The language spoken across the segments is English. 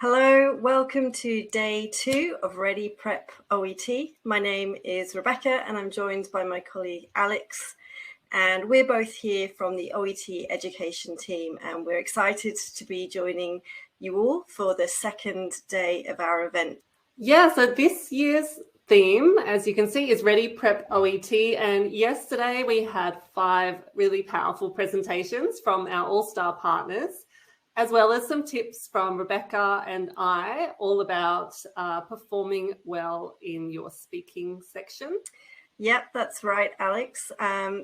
Hello, welcome to day 2 of Ready Prep OET. My name is Rebecca and I'm joined by my colleague Alex, and we're both here from the OET education team, and we're excited to be joining you all for the second day of our event. Yeah, so this year's theme, as you can see, is Ready Prep OET, and yesterday we had 5 really powerful presentations from our all-star partners, as well as some tips from Rebecca and I, all about performing well in your speaking section. Yep, that's right, Alex.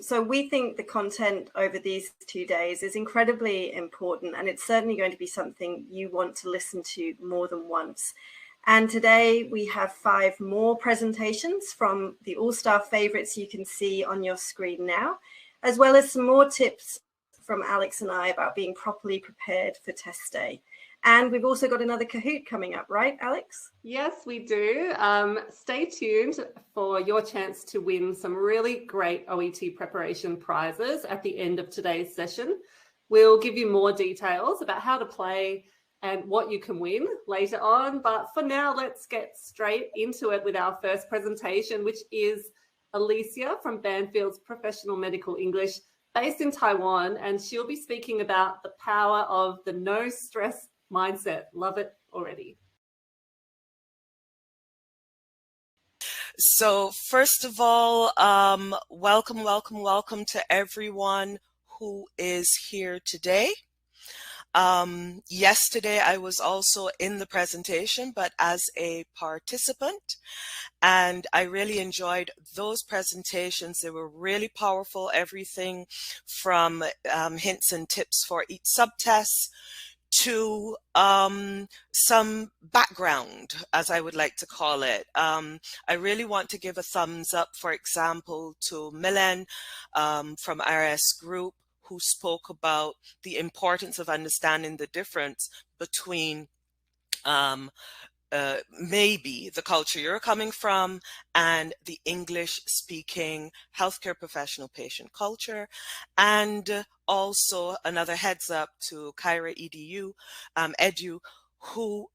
So we think the content over these 2 days is incredibly important, and it's certainly going to be something you want to listen to more than once. And today we have 5 more presentations from the all-star favorites you can see on your screen now, as well as some more tips from Alex and I about being properly prepared for test day. And we've also got another Kahoot coming up, right, Alex? Yes, we do. Stay tuned for your chance to win some really great OET preparation prizes at the end of today's session. We'll give you more details about how to play and what you can win later on. But for now, let's get straight into it with our first presentation, which is Alecia from Banfield's Professional Medical English, based in Taiwan, and she'll be speaking about the power of the no stress mindset. Love it already. So first of all, welcome to everyone who is here today. Yesterday I was also in the presentation, but as a participant, and I really enjoyed those presentations. They were really powerful, everything from hints and tips for each subtest to some background, as I would like to call it. I really want to give a thumbs up, for example, to Helen from RS Group, who spoke about the importance of understanding the difference between maybe the culture you're coming from and the English speaking healthcare professional patient culture. And also another heads up to Kyra Edu, who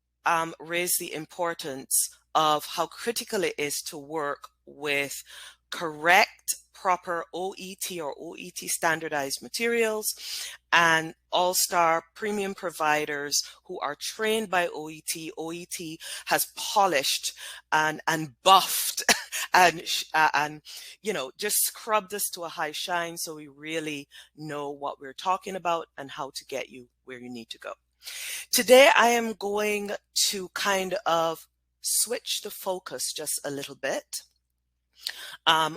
raised the importance of how critical it is to work with correct, proper OET or OET standardized materials, and all-star premium providers who are trained by OET. OET has polished and buffed and just scrubbed us to a high shine, so we really know what we're talking about and how to get you where you need to go. Today I am going to kind of switch the focus just a little bit.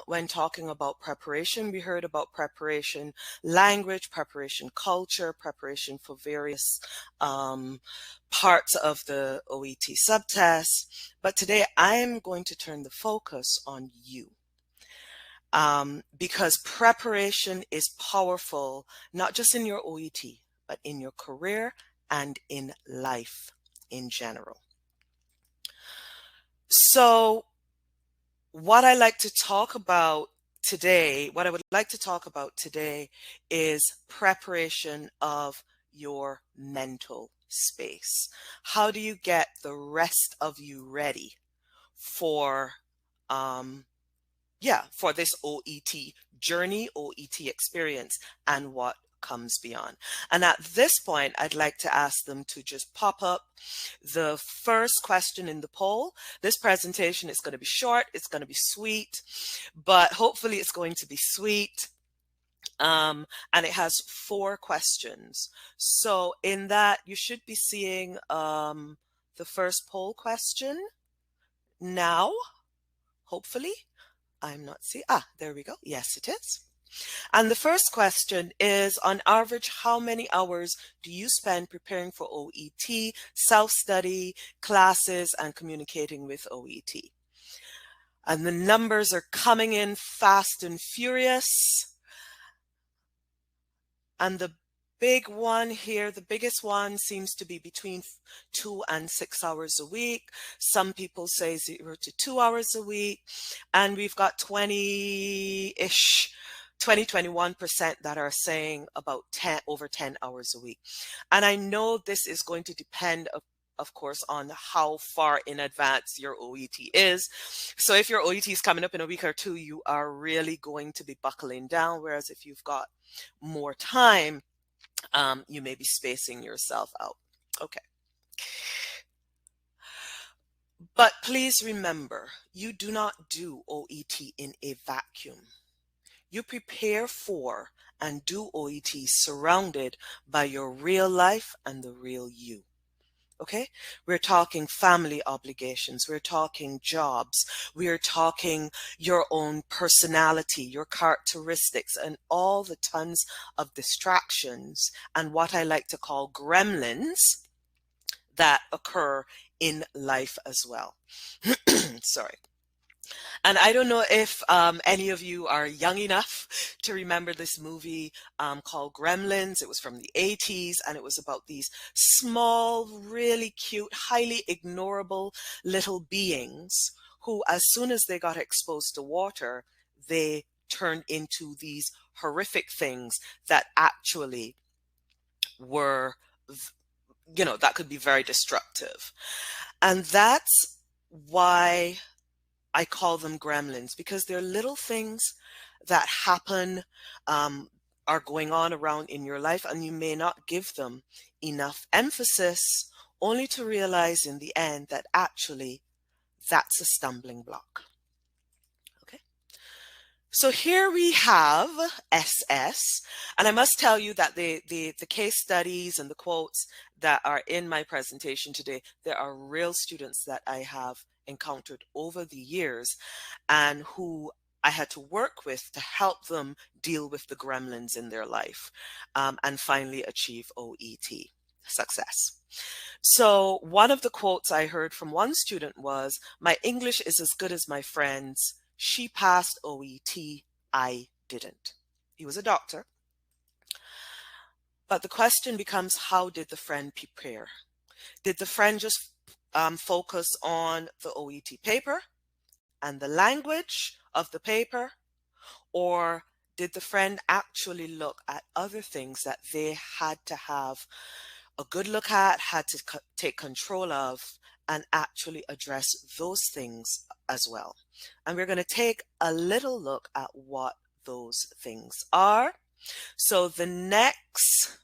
When talking about preparation, we heard about preparation language, preparation culture, preparation for various parts of the OET subtest. But today I am going to turn the focus on you. Because preparation is powerful, not just in your OET, but in your career and in life in general. So what I would like to talk about today is preparation of your mental space. How do you get the rest of you ready for this OET journey, OET experience, and what comes beyond? And at this point, I'd like to ask them to just pop up the first question in the poll. This presentation is going to be short, it's going to be sweet, but hopefully it's going to be sweet. And it has 4 questions. So in that, you should be seeing the first poll question now, hopefully. I'm not seeing, there we go. Yes, it is. And the first question is, on average, how many hours do you spend preparing for OET, self-study, classes, and communicating with OET? And the numbers are coming in fast and furious. And the big one here, the biggest one, seems to be between 2 and 6 hours a week. Some people say 0 to 2 hours a week. And we've got 21% that are saying about over 10 hours a week. And I know this is going to depend of course, on how far in advance your OET is. So if your OET is coming up in a week or two, you are really going to be buckling down. Whereas if you've got more time, you may be spacing yourself out. Okay. But please remember, you do not do OET in a vacuum. You prepare for and do OET surrounded by your real life and the real you. Okay? We're talking family obligations. We're talking jobs. We're talking your own personality, your characteristics, and all the tons of distractions and what I like to call gremlins that occur in life as well. Sorry. And I don't know if any of you are young enough to remember this movie called Gremlins. It was from the 80s, and it was about these small, really cute, highly ignorable little beings who, as soon as they got exposed to water, they turned into these horrific things that actually were, you know, that could be very destructive. And that's why I call them gremlins, because they're little things that happen, are going on around in your life, and you may not give them enough emphasis, only to realize in the end that actually that's a stumbling block. Okay. So here we have SS, and I must tell you that the case studies and the quotes that are in my presentation today, there are real students that I have encountered over the years and who I had to work with to help them deal with the gremlins in their life and finally achieve OET success. So one of the quotes I heard from one student was, "My English is as good as my friend's. She passed OET, I didn't." He was a doctor. But the question becomes, how did the friend prepare? Did the friend just focus on the OET paper and the language of the paper? Or did the friend actually look at other things that they had to have a good look at, had to take control of, and actually address those things as well? And we're going to take a little look at what those things are. So the next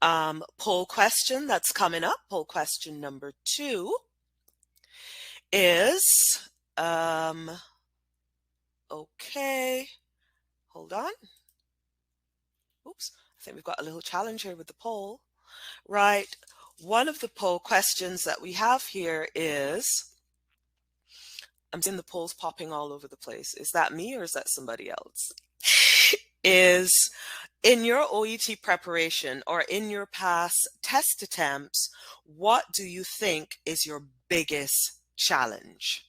poll question that's coming up, poll question number 2, is, okay, hold on. Oops, I think we've got a little challenge here with the poll. Right, one of the poll questions that we have here is, I'm seeing the polls popping all over the place. Is that me or is that somebody else? Is, in your OET preparation or in your past test attempts, what do you think is your biggest challenge?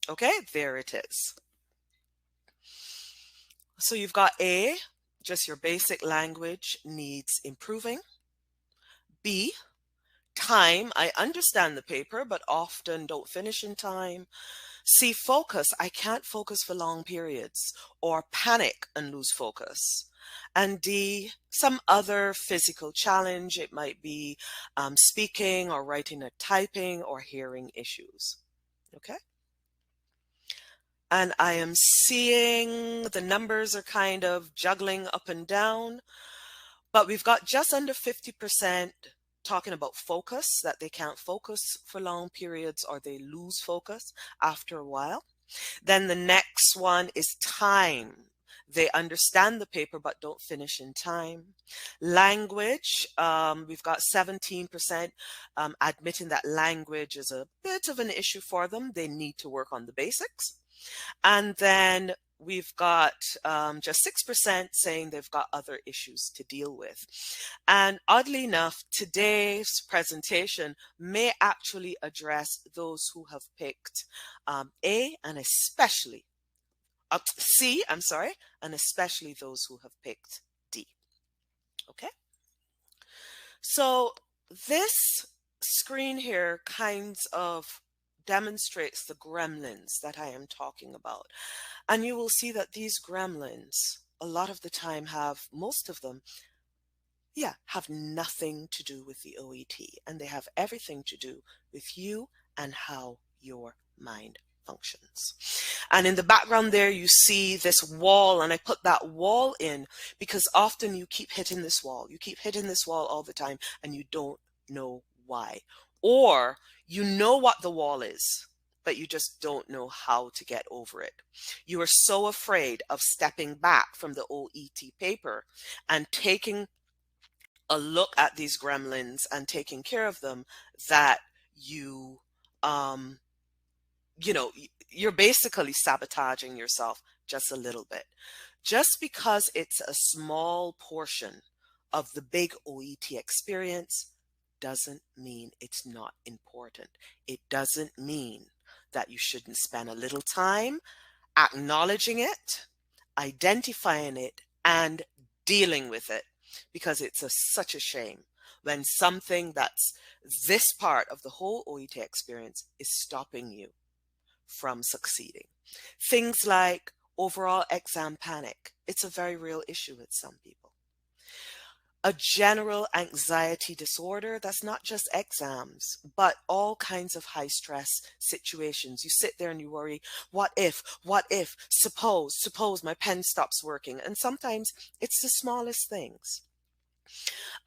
Okay, there it is. So you've got A, just your basic language needs improving. B, time, I understand the paper, but often don't finish in time. C, focus, I can't focus for long periods, or panic and lose focus. And D, some other physical challenge. It might be speaking or writing or typing or hearing issues. Okay. And I am seeing the numbers are kind of juggling up and down, but we've got just under 50% talking about focus, that they can't focus for long periods or they lose focus after a while. Then the next one is time. They understand the paper but don't finish in time. Language, we've got 17% admitting that language is a bit of an issue for them. They need to work on the basics. And then we've got just 6% saying they've got other issues to deal with. And oddly enough, today's presentation may actually address those who have picked A and especially C, I'm sorry, and especially those who have picked D. Okay. So this screen here kinds of demonstrates the gremlins that I am talking about. And you will see that these gremlins, a lot of the time most of them have nothing to do with the OET, and they have everything to do with you and how your mind functions. And in the background there, you see this wall, and I put that wall in because often you keep hitting this wall. You keep hitting this wall all the time, and you don't know why. Or you know what the wall is, but you just don't know how to get over it. You are so afraid of stepping back from the OET paper and taking a look at these gremlins and taking care of them that you, you're basically sabotaging yourself just a little bit. Just because it's a small portion of the big OET experience doesn't mean it's not important. It doesn't mean that you shouldn't spend a little time acknowledging it, identifying it, and dealing with it, because it's such a shame when something that's this part of the whole OET experience is stopping you from succeeding. Things like overall exam panic. It's a very real issue with some people. A general anxiety disorder that's not just exams, but all kinds of high stress situations. You sit there and you worry, what if, suppose my pen stops working. And sometimes it's the smallest things.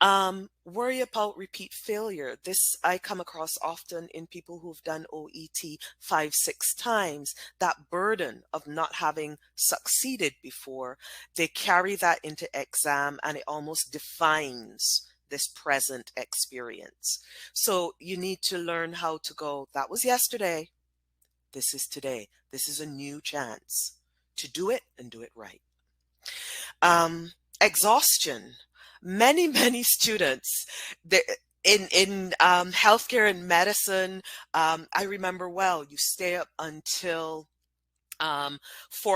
Worry about repeat failure. This I come across often in people who've done OET 5-6 times. That burden of not having succeeded before, they carry that into exam, and it almost defines this present experience. So you need to learn how to go, that was yesterday, this is today. This is a new chance to do it and do it right. Exhaustion. Many students in healthcare and medicine, I remember well, you stay up until 4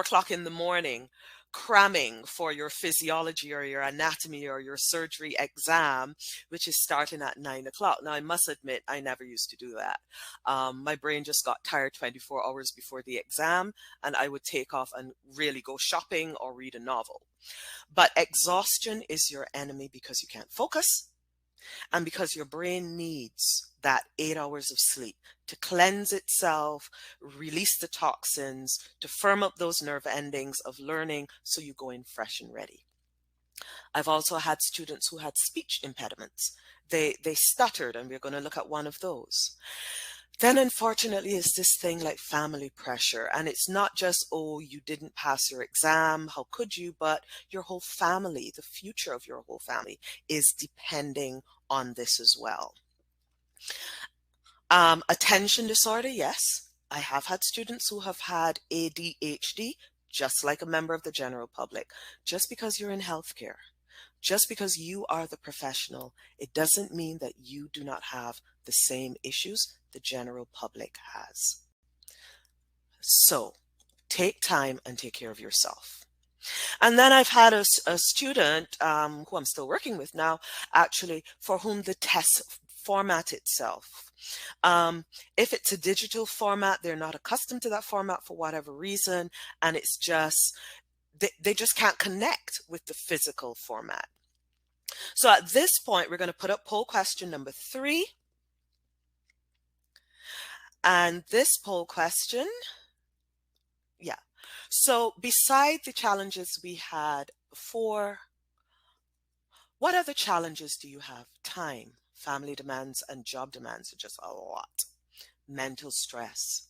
o'clock in the morning cramming for your physiology or your anatomy or your surgery exam, which is starting at 9 o'clock. Now, I must admit, I never used to do that. My brain just got tired 24 hours before the exam, and I would take off and really go shopping or read a novel. But exhaustion is your enemy because you can't focus, and because your brain needs that 8 hours of sleep to cleanse itself, release the toxins, to firm up those nerve endings of learning so you go in fresh and ready. I've also had students who had speech impediments. They stuttered, and we're going to look at one of those. Then, unfortunately, is this thing like family pressure. And it's not just, oh, you didn't pass your exam, how could you? But your whole family, the future of your whole family is depending on this as well. Attention disorder, yes. I have had students who have had ADHD, just like a member of the general public. Just because you're in healthcare, just because you are the professional, it doesn't mean that you do not have the same issues the general public has. So take time and take care of yourself. And then I've had a student who I'm still working with now, actually, for whom the test format itself, if it's a digital format, they're not accustomed to that format for whatever reason, and it's just, they just can't connect with the physical format. So at this point, we're going to put up poll question number 3. And this poll question, so beside the challenges we had before, what other challenges do you have? Time, family demands, and job demands are just a lot. Mental stress,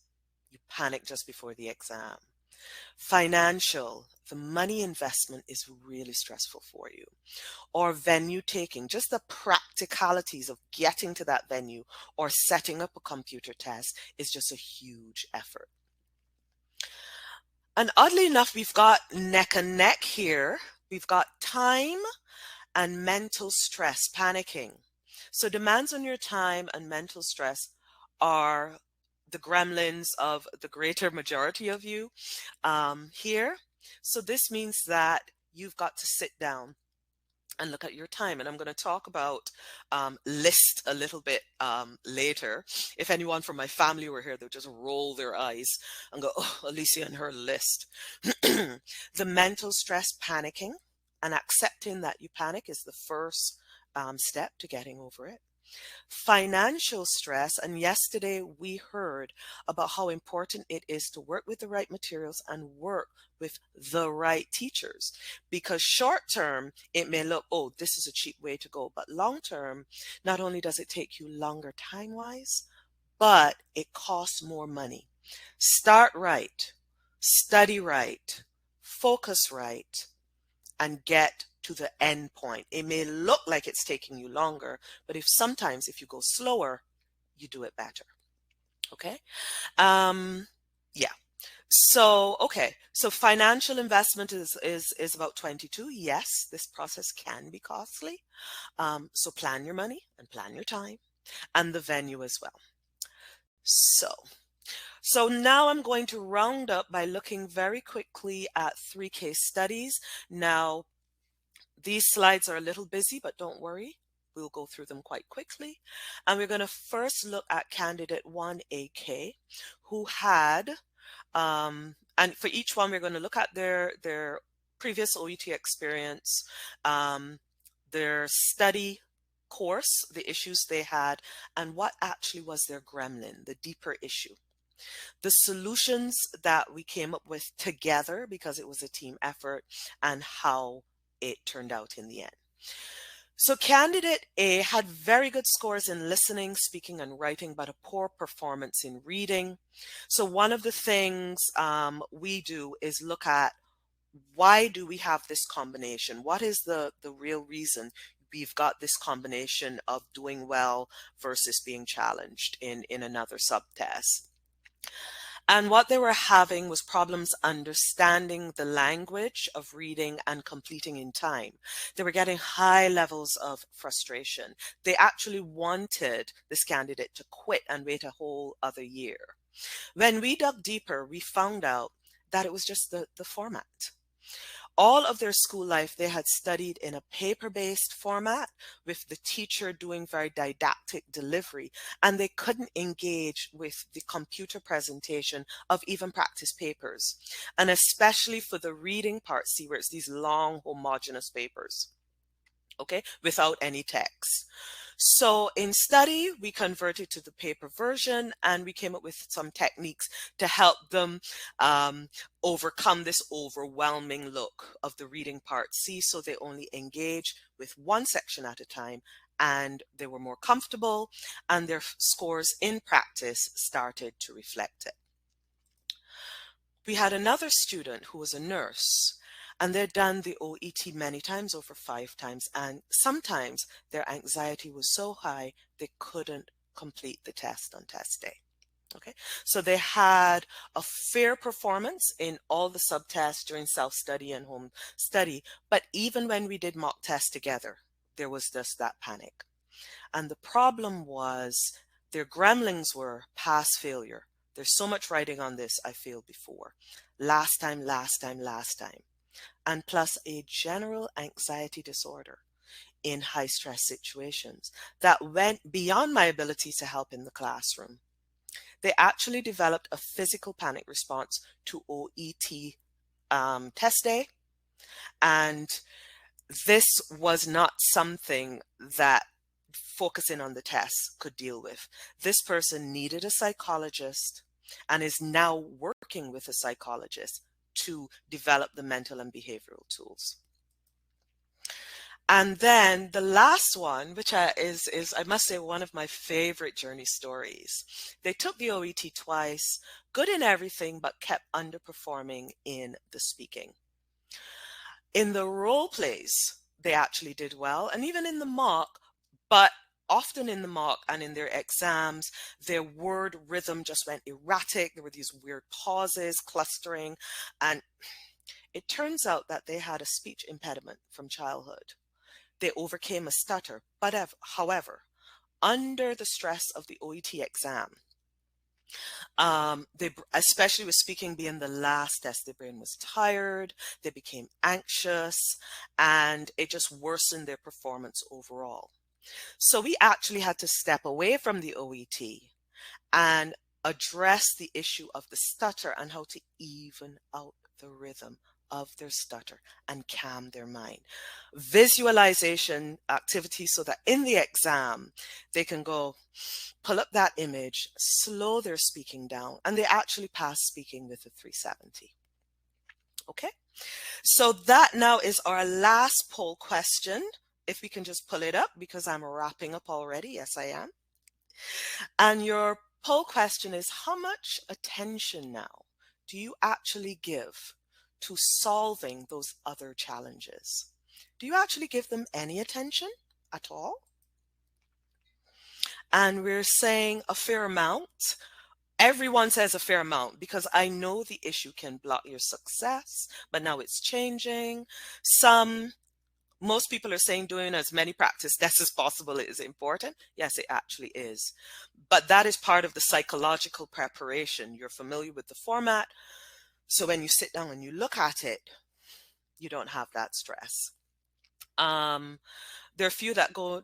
you panic just before the exam. Financial, the money investment is really stressful for you. Or venue taking, just the practicalities of getting to that venue or setting up a computer test is just a huge effort. And oddly enough, we've got neck and neck here. We've got time and mental stress, panicking. So demands on your time and mental stress are the gremlins of the greater majority of you here. So this means that you've got to sit down and look at your time. And I'm going to talk about list a little bit later. If anyone from my family were here, they'll just roll their eyes and go, oh, Alecia and her list. The mental stress, panicking, and accepting that you panic is the first step to getting over it. Financial stress, and yesterday we heard about how important it is to work with the right materials and work with the right teachers, because short term it may look, oh, this is a cheap way to go, but long term, not only does it take you longer time wise, but it costs more money. Start right, study right, focus right, and get to the end point. It may look like it's taking you longer, but sometimes if you go slower, you do it better. Okay. Yeah. So, okay. So financial investment is about 22. Yes, this process can be costly. So plan your money and plan your time and the venue as well. So now I'm going to round up by looking very quickly at 3 case studies. Now, these slides are a little busy, but don't worry. We'll go through them quite quickly. And we're going to first look at candidate 1AK, who had, and for each one, we're going to look at their previous OET experience, their study course, the issues they had, and what actually was their gremlin, the deeper issue. The solutions that we came up with together, because it was a team effort, and how it turned out in the end. So candidate A had very good scores in listening, speaking, and writing, but a poor performance in reading. So one of the things we do is look at, why do we have this combination? What is the real reason we've got this combination of doing well versus being challenged in another subtest? And what they were having was problems understanding the language of reading and completing in time. They were getting high levels of frustration. They actually wanted this candidate to quit and wait a whole other year. When we dug deeper, we found out that it was just the format. All of their school life, they had studied in a paper-based format with the teacher doing very didactic delivery, and they couldn't engage with the computer presentation of even practice papers. And especially for the reading part, see where it's these long homogeneous papers, okay, without any text. So in study, we converted to the paper version, and we came up with some techniques to help them overcome this overwhelming look of the reading part C, so they only engage with one section at a time, and they were more comfortable, and their scores in practice started to reflect it. We had another student who was a nurse, and they'd done the OET many times, over 5 times, and sometimes their anxiety was so high they couldn't complete the test on test day. Okay, so they had a fair performance in all the subtests during self-study and home study, but even when we did mock tests together, there was just that panic. And the problem was their gremlins were pass failure. There's so much writing on this, I failed before. Last time, and plus a general anxiety disorder in high stress situations that went beyond my ability to help in the classroom. They actually developed a physical panic response to OET test day, and this was not something that focusing on the test could deal with. This person needed a psychologist and is now working with a psychologist to develop the mental and behavioral tools. And then the last one, which is I must say, one of my favorite journey stories. They took the OET twice, good in everything, but kept underperforming in the speaking. In the role plays, they actually did well, and even in the mock, but often in the mock and in their exams, their word rhythm just went erratic. There were these weird pauses, clustering, and it turns out that they had a speech impediment from childhood. They overcame a stutter, but however, under the stress of the OET exam, especially with speaking being the last test, their brain was tired, they became anxious, and it just worsened their performance overall. So we actually had to step away from the OET and address the issue of the stutter and how to even out the rhythm of their stutter and calm their mind. Visualization activities so that in the exam, they can go pull up that image, slow their speaking down, and they actually pass speaking with a 370. Okay, so that now is our last poll question. If we can just pull it up, because I'm wrapping up already. Yes, I am. And your poll question is, how much attention now do you actually give to solving those other challenges? Do you actually give them any attention at all? And we're saying a fair amount. Everyone says a fair amount, because I know the issue can block your success, but now it's changing. Most people are saying doing as many practice tests as possible is important. Yes, it actually is. But that is part of the psychological preparation. You're familiar with the format. So when you sit down and you look at it, you don't have that stress. There are a few that go,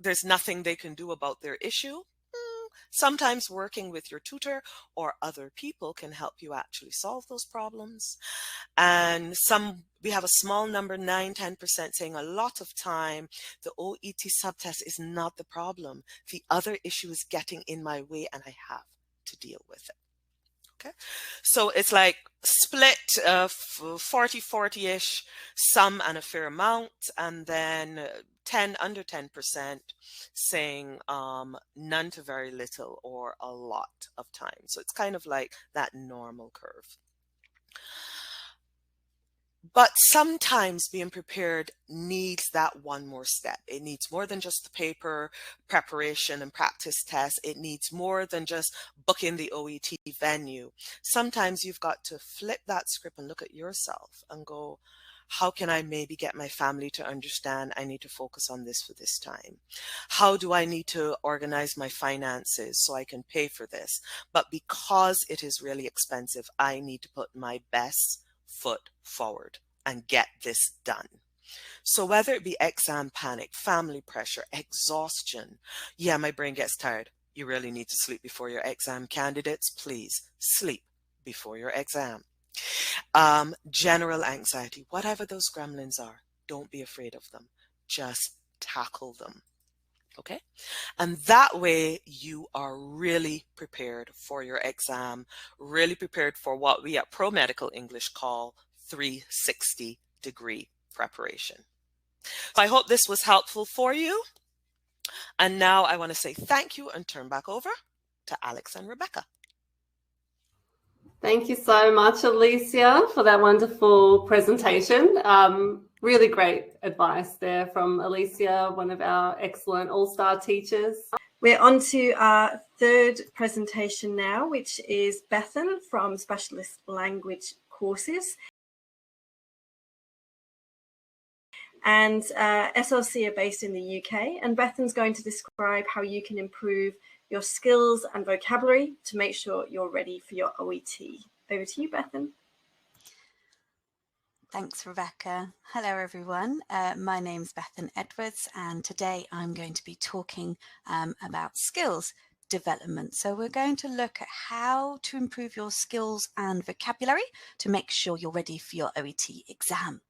there's nothing they can do about their issue. Sometimes working with your tutor or other people can help you actually solve those problems. And we have a small number, 9-10%, saying a lot of time, the OET subtest is not the problem. The other issue is getting in my way and I have to deal with it. Okay, so it's like split 40-40-ish, some and a fair amount, and then under 10% saying none to very little or a lot of time. So it's kind of like that normal curve. But sometimes being prepared needs that one more step. It needs more than just the paper preparation and practice test. It needs more than just booking the OET venue. Sometimes you've got to flip that script and look at yourself and go, how can I maybe get my family to understand I need to focus on this for this time? How do I need to organize my finances so I can pay for this? But because it is really expensive, I need to put my best foot forward and get this done. So whether it be exam panic, family pressure, exhaustion, yeah, my brain gets tired. You really need to sleep before your exam. Candidates, please sleep before your exam. General anxiety, whatever those gremlins are, don't be afraid of them. Just tackle them. Okay, and that way you are really prepared for your exam, really prepared for what we at Pro Medical English call 360-degree preparation. So I hope this was helpful for you. And now I want to say thank you and turn back over to Alex and Rebecca. Thank you so much, Alecia, for that wonderful presentation. Really great advice there from Alecia, one of our excellent all-star teachers. We're on to our third presentation now, which is Bethan from Specialist Language Courses. And SLC are based in the UK, and Bethan's going to describe how you can improve your skills and vocabulary to make sure you're ready for your OET. Over to you, Bethan. Thanks, Rebecca. Hello, everyone. My name's Bethan Edwards, and today I'm going to be talking about skills development. So we're going to look at how to improve your skills and vocabulary to make sure you're ready for your OET exam.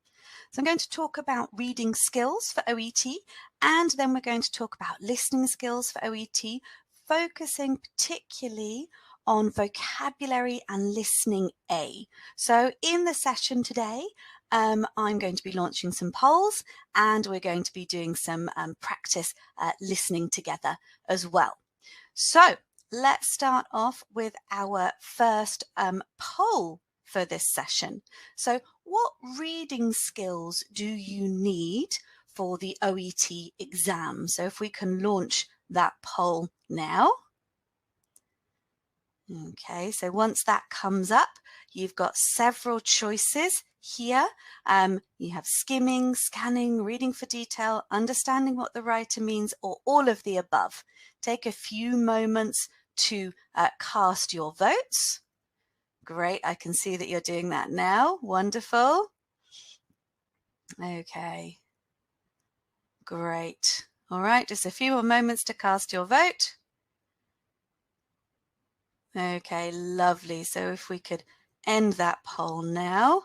So I'm going to talk about reading skills for OET, and then we're going to talk about listening skills for OET, focusing particularly on vocabulary and listening A. So in the session today, I'm going to be launching some polls, and we're going to be doing some practice listening together as well. So let's start off with our first poll for this session. So what reading skills do you need for the OET exam? So if we can launch that poll now. Okay, so once that comes up, you've got several choices here. You have skimming, scanning, reading for detail, understanding what the writer means, or all of the above. Take a few moments to cast your votes. Great, I can see that you're doing that now. Wonderful. Okay, great. All right, just a few more moments to cast your vote. Okay, lovely. So if we could end that poll now.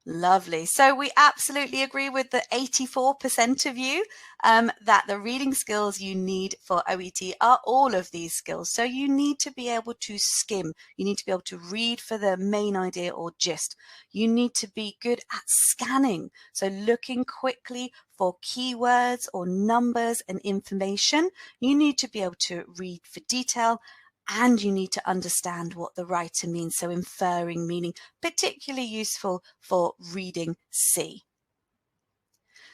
Lovely. So we absolutely agree with the 84% of you that the reading skills you need for OET are all of these skills. So you need to be able to skim. You need to be able to read for the main idea or gist. You need to be good at scanning. So looking quickly for keywords or numbers and information. You need to be able to read for detail. And you need to understand what the writer means, so inferring meaning, particularly useful for reading C.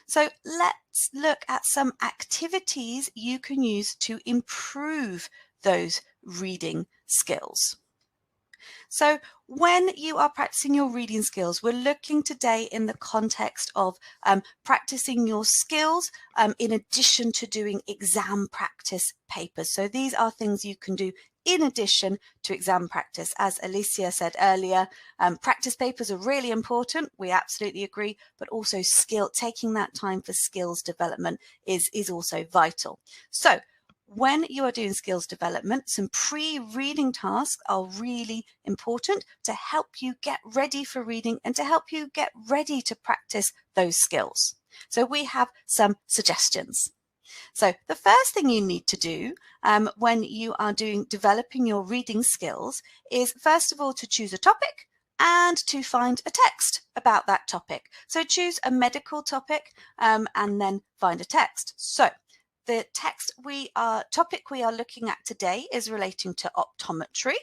So let's look at some activities you can use to improve those reading skills. So when you are practicing your reading skills, we're looking today in the context of practicing your skills in addition to doing exam practice papers. So these are things you can do in addition to exam practice. As Alecia said earlier, practice papers are really important. We absolutely agree, but also taking that time for skills development is also vital. So when you are doing skills development, some pre-reading tasks are really important to help you get ready for reading and to help you get ready to practice those skills. So we have some suggestions. So the first thing you need to do when you are developing your reading skills is, first of all, to choose a topic and to find a text about that topic. So choose a medical topic and then find a text. So the topic we are looking at today is relating to optometry.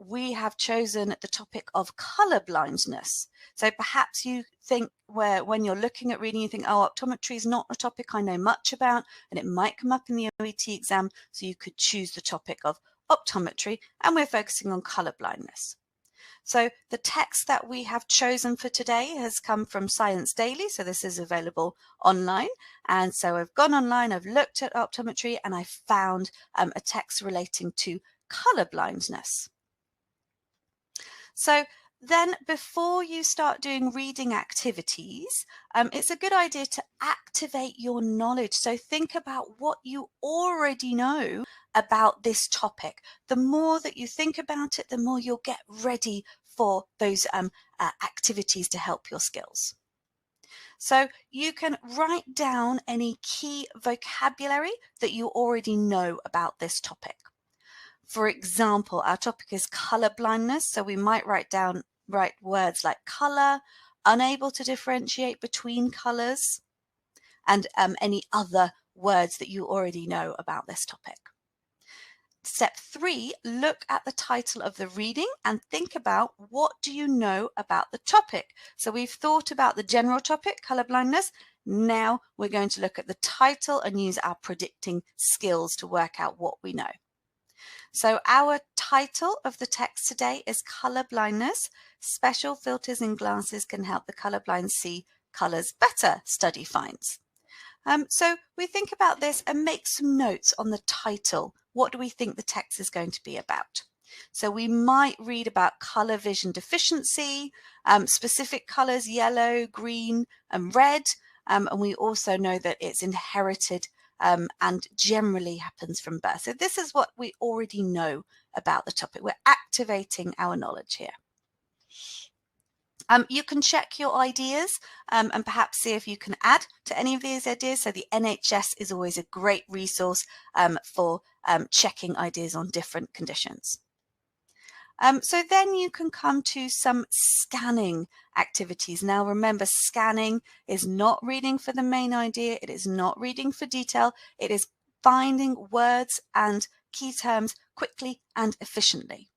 We have chosen the topic of colour blindness. So perhaps you think when you're looking at reading, you think, oh, optometry is not a topic I know much about, and it might come up in the OET exam. So you could choose the topic of optometry, and we're focusing on colour blindness. So the text that we have chosen for today has come from Science Daily. So this is available online. And so I've gone online, I've looked at optometry, and I found a text relating to colour blindness. So then before you start doing reading activities, it's a good idea to activate your knowledge. So think about what you already know about this topic. The more that you think about it, the more you'll get ready for those activities to help your skills. So you can write down any key vocabulary that you already know about this topic. For example, our topic is colour blindness, so we might write words like colour, unable to differentiate between colours, and any other words that you already know about this topic. Step 3, look at the title of the reading and think about what do you know about the topic. So we've thought about the general topic, colour blindness. Now we're going to look at the title and use our predicting skills to work out what we know. So our title of the text today is Colour Blindness. Special filters in glasses can help the colourblind see colours better, study finds. So we think about this and make some notes on the title. What do we think the text is going to be about? So we might read about colour vision deficiency, specific colours, yellow, green and red. And we also know that it's inherited and generally happens from birth. So this is what we already know about the topic. We're activating our knowledge here. You can check your ideas and perhaps see if you can add to any of these ideas. So the NHS is always a great resource for checking ideas on different conditions. So then you can come to some scanning activities. Now remember, scanning is not reading for the main idea. It is not reading for detail. It is finding words and key terms quickly and efficiently.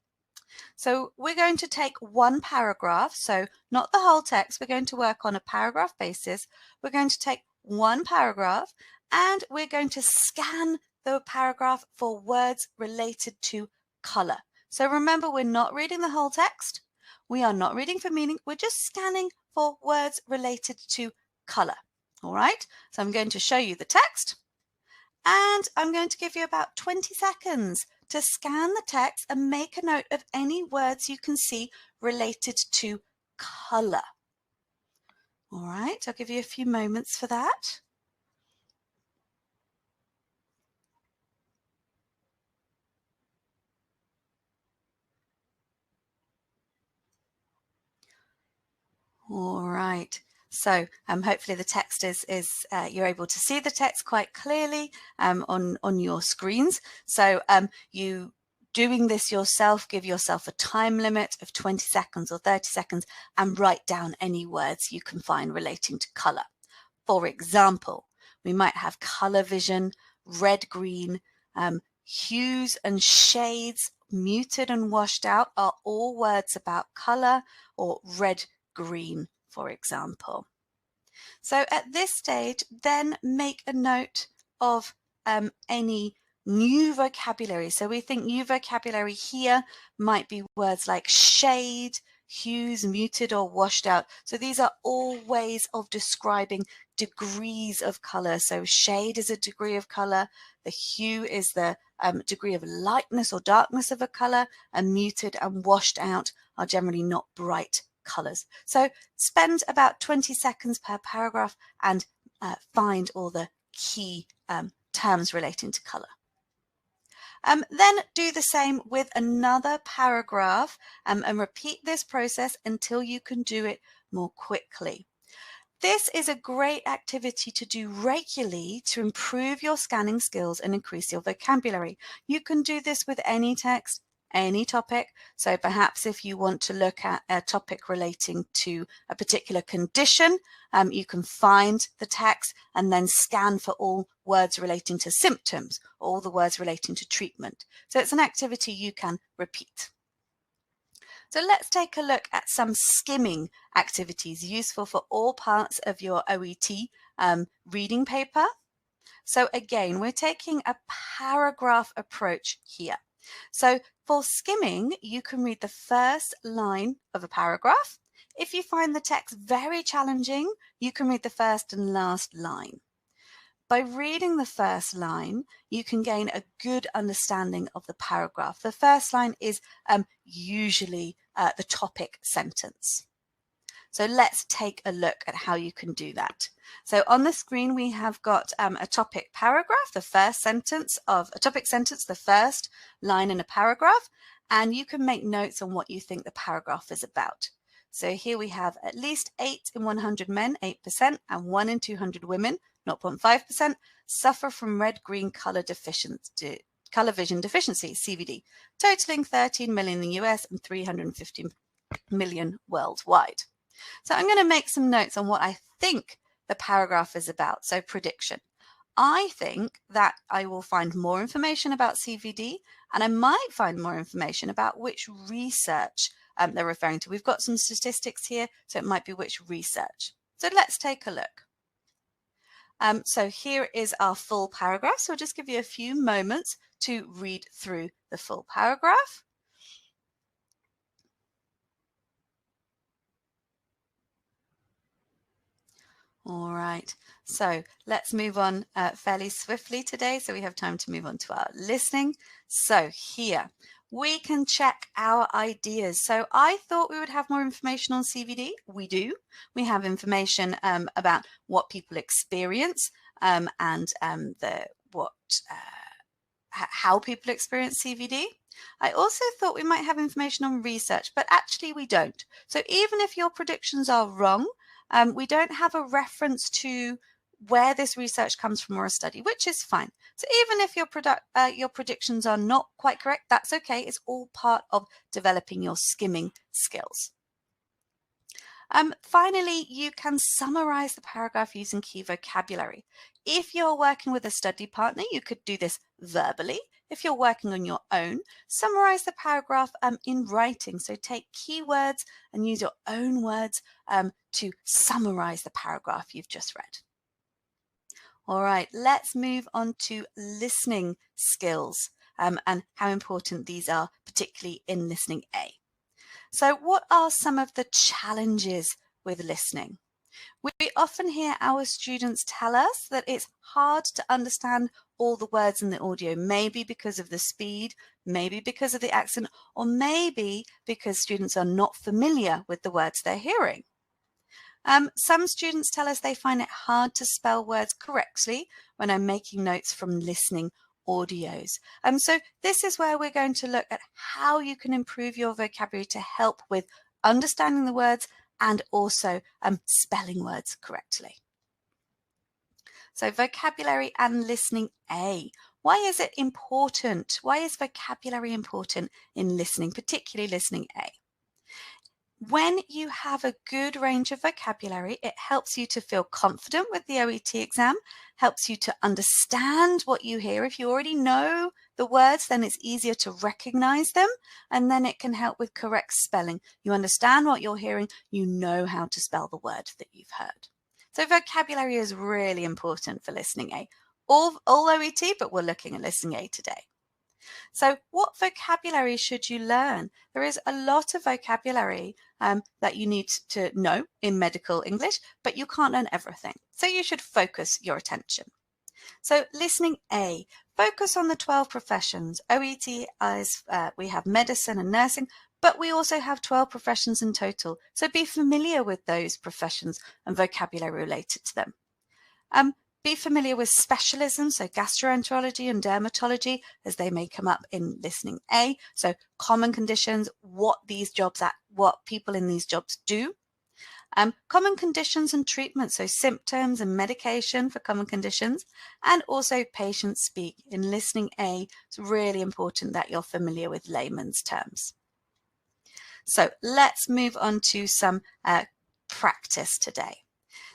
So we're going to take one paragraph, so not the whole text, we're going to work on a paragraph basis. We're going to take one paragraph and we're going to scan the paragraph for words related to colour. So remember, we're not reading the whole text. We are not reading for meaning. We're just scanning for words related to colour. All right, so I'm going to show you the text and I'm going to give you about 20 seconds to scan the text and make a note of any words you can see related to colour. All right, I'll give you a few moments for that. All right. So hopefully the text is you're able to see the text quite clearly on your screens. So you doing this yourself, give yourself a time limit of 20 seconds or 30 seconds and write down any words you can find relating to color. For example, we might have color vision, red, green, hues and shades, muted and washed out are all words about color, or red, green, for example. So at this stage, then make a note of any new vocabulary. So we think new vocabulary here might be words like shade, hues, muted or washed out. So these are all ways of describing degrees of color. So shade is a degree of color, the hue is the degree of lightness or darkness of a color, and muted and washed out are generally not bright colors. So spend about 20 seconds per paragraph and find all the key terms relating to color. Then do the same with another paragraph and repeat this process until you can do it more quickly. This is a great activity to do regularly to improve your scanning skills and increase your vocabulary. You can do this with any text, any topic. So perhaps if you want to look at a topic relating to a particular condition, you can find the text and then scan for all words relating to symptoms, all the words relating to treatment. So it's an activity you can repeat. So let's take a look at some skimming activities useful for all parts of your OET reading paper. So again, we're taking a paragraph approach here. So for skimming, you can read the first line of a paragraph. If you find the text very challenging, you can read the first and last line. By reading the first line, you can gain a good understanding of the paragraph. The first line is usually the topic sentence. So let's take a look at how you can do that. So on the screen, we have got a topic paragraph, the first sentence of a topic sentence, the first line in a paragraph, and you can make notes on what you think the paragraph is about. So here we have at least 8 in 100 men, 8%, and 1 in 200 women, 0.5%, suffer from red-green color vision deficiency, CVD, totaling 13 million in the US and 350 million worldwide. So I'm going to make some notes on what I think the paragraph is about. So prediction. I think that I will find more information about CVD, and I might find more information about which research they're referring to. We've got some statistics here, so it might be which research. So let's take a look. So here is our full paragraph. So I'll just give you a few moments to read through the full paragraph. All right, so let's move on fairly swiftly today, so we have time to move on to our listening. So here, we can check our ideas. So I thought we would have more information on CVD. We do. We have information about what people experience and how people experience CVD. I also thought we might have information on research, but actually we don't. So even if your predictions are wrong, we don't have a reference to where this research comes from or a study, which is fine. So even if your predictions are not quite correct, that's okay. It's all part of developing your skimming skills. Finally, you can summarize the paragraph using key vocabulary. If you're working with a study partner, you could do this verbally. If you're working on your own, summarize the paragraph in writing. So take keywords and use your own words to summarize the paragraph you've just read. All right, let's move on to listening skills and how important these are, particularly in listening A. So what are some of the challenges with listening? We often hear our students tell us that it's hard to understand all the words in the audio, maybe because of the speed, maybe because of the accent, or maybe because students are not familiar with the words they're hearing. Some students tell us they find it hard to spell words correctly when I'm making notes from listening audios. So this is where we're going to look at how you can improve your vocabulary to help with understanding the words and also spelling words correctly. So vocabulary and listening A. Why is it important? Why is vocabulary important in listening, particularly listening A? When you have a good range of vocabulary, it helps you to feel confident with the OET exam, helps you to understand what you hear. If you already know the words, then it's easier to recognize them, and then it can help with correct spelling. You understand what you're hearing, you know how to spell the word that you've heard. So vocabulary is really important for listening A. All OET, but we're looking at listening A today. So what vocabulary should you learn? There is a lot of vocabulary that you need to know in medical English, but you can't learn everything. So you should focus your attention. So listening A, focus on the 12 professions. OET is, we have medicine and nursing, but we also have 12 professions in total. So be familiar with those professions and vocabulary related to them. Be familiar with specialisms, so gastroenterology and dermatology, as they may come up in listening A. So common conditions, what people in these jobs do. Common conditions and treatment, so symptoms and medication for common conditions, and also patient speak. In listening A, it's really important that you're familiar with layman's terms. So let's move on to some practice today.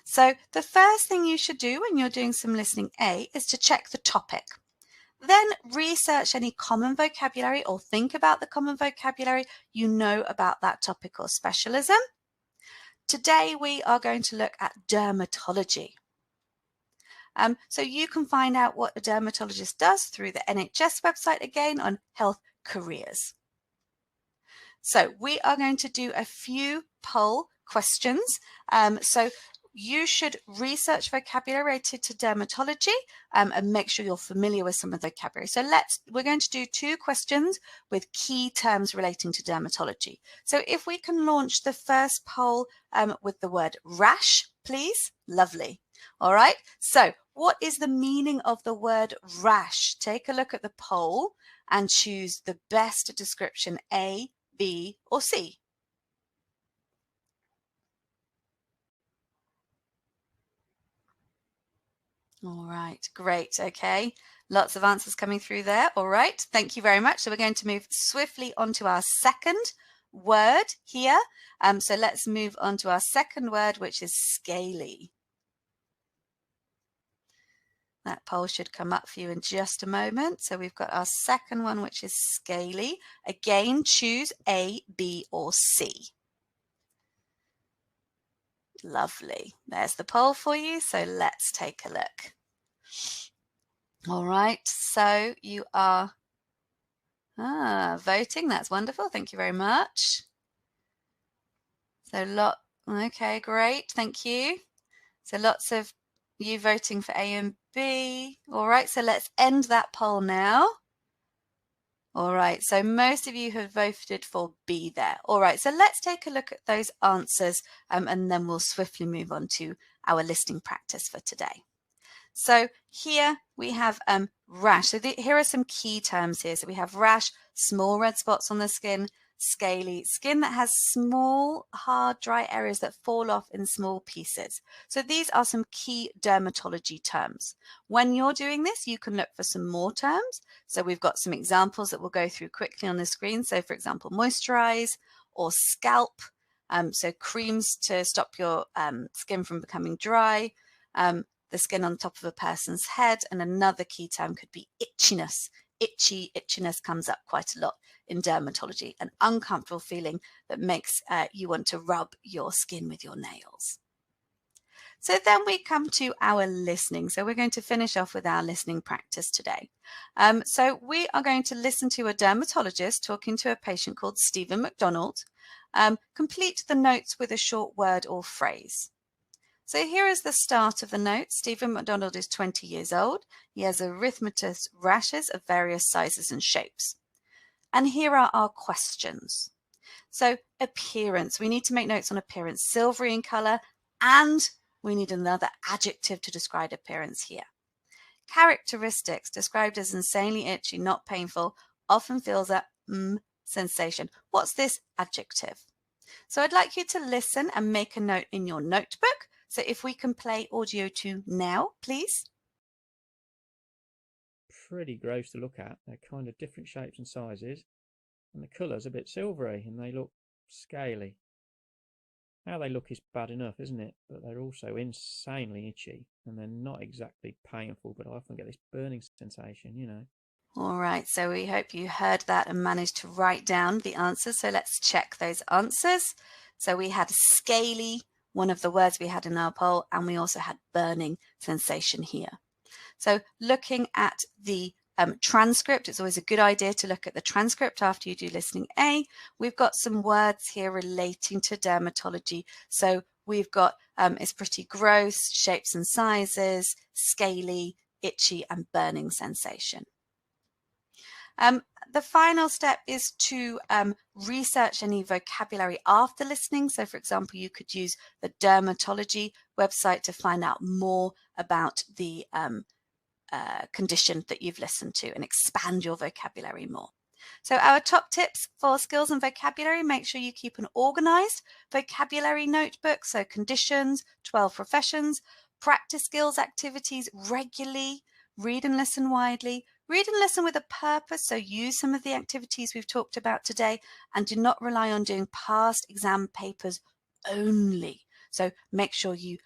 So the first thing you should do when you're doing some listening A is to check the topic. Then research any common vocabulary or think about the common vocabulary you know about that topic or specialism. Today we are going to look at dermatology. So you can find out what a dermatologist does through the NHS website again on health careers. So we are going to do a few poll questions. So you should research vocabulary related to dermatology and make sure you're familiar with some of the vocabulary. So we're going to do 2 questions with key terms relating to dermatology. So if we can launch the first poll with the word rash, please. Lovely. All right. So what is the meaning of the word rash? Take a look at the poll and choose the best description, A, B, or C. All right, great. Okay, lots of answers coming through there. All right, thank you very much. So we're going to move swiftly on to our second word here. So let's move on to our second word, which is scaly. That poll should come up for you in just a moment. So we've got our second one, which is scaly. Again, choose A, B, or C. Lovely. There's the poll for you. So let's take a look. All right. So you are voting. That's wonderful. Thank you very much. So okay, great. Thank you. So lots of you voting for A and B. All right. So let's end that poll now. All right, so most of you have voted for B there. All right, so let's take a look at those answers and then we'll swiftly move on to our listening practice for today. So here we have rash. So here are some key terms here. So we have rash, small red spots on the skin, scaly, skin that has small, hard, dry areas that fall off in small pieces. So these are some key dermatology terms. When you're doing this, you can look for some more terms. So we've got some examples that we'll go through quickly on the screen. So for example, moisturize or scalp. So creams to stop your skin from becoming dry. The skin on top of a person's head. And another key term could be itchiness. Itchiness comes up quite a lot in dermatology, an uncomfortable feeling that makes you want to rub your skin with your nails. So then we come to our listening. So we're going to finish off with our listening practice today. So we are going to listen to a dermatologist talking to a patient called Stephen McDonald. Complete the notes with a short word or phrase. So here is the start of the note. Stephen McDonald is 20 years old. He has erythematous rashes of various sizes and shapes. And here are our questions. So appearance, we need to make notes on appearance, silvery in color, and we need another adjective to describe appearance here. Characteristics, described as insanely itchy, not painful, often feels a sensation. What's this adjective? So I'd like you to listen and make a note in your notebook. So if we can play audio 2 now, please. Pretty gross to look at. They're kind of different shapes and sizes, and the colour's a bit silvery and they look scaly. How they look is bad enough, isn't it? But they're also insanely itchy, and they're not exactly painful, but I often get this burning sensation, you know. All right, so we hope you heard that and managed to write down the answers. So let's check those answers. So we had scaly, one of the words we had in our poll, and we also had burning sensation here. So looking at the transcript, it's always a good idea to look at the transcript after you do listening A. We've got some words here relating to dermatology. So we've got it's pretty gross, shapes and sizes, scaly, itchy, and burning sensation. The final step is to research any vocabulary after listening. So, for example, you could use the dermatology website to find out more about the condition that you've listened to and expand your vocabulary more. So our top tips for skills and vocabulary: make sure you keep an organized vocabulary notebook. So conditions, 12 professions, practice skills activities regularly, read and listen widely, read and listen with a purpose. So use some of the activities we've talked about today and do not rely on doing past exam papers only. So make sure you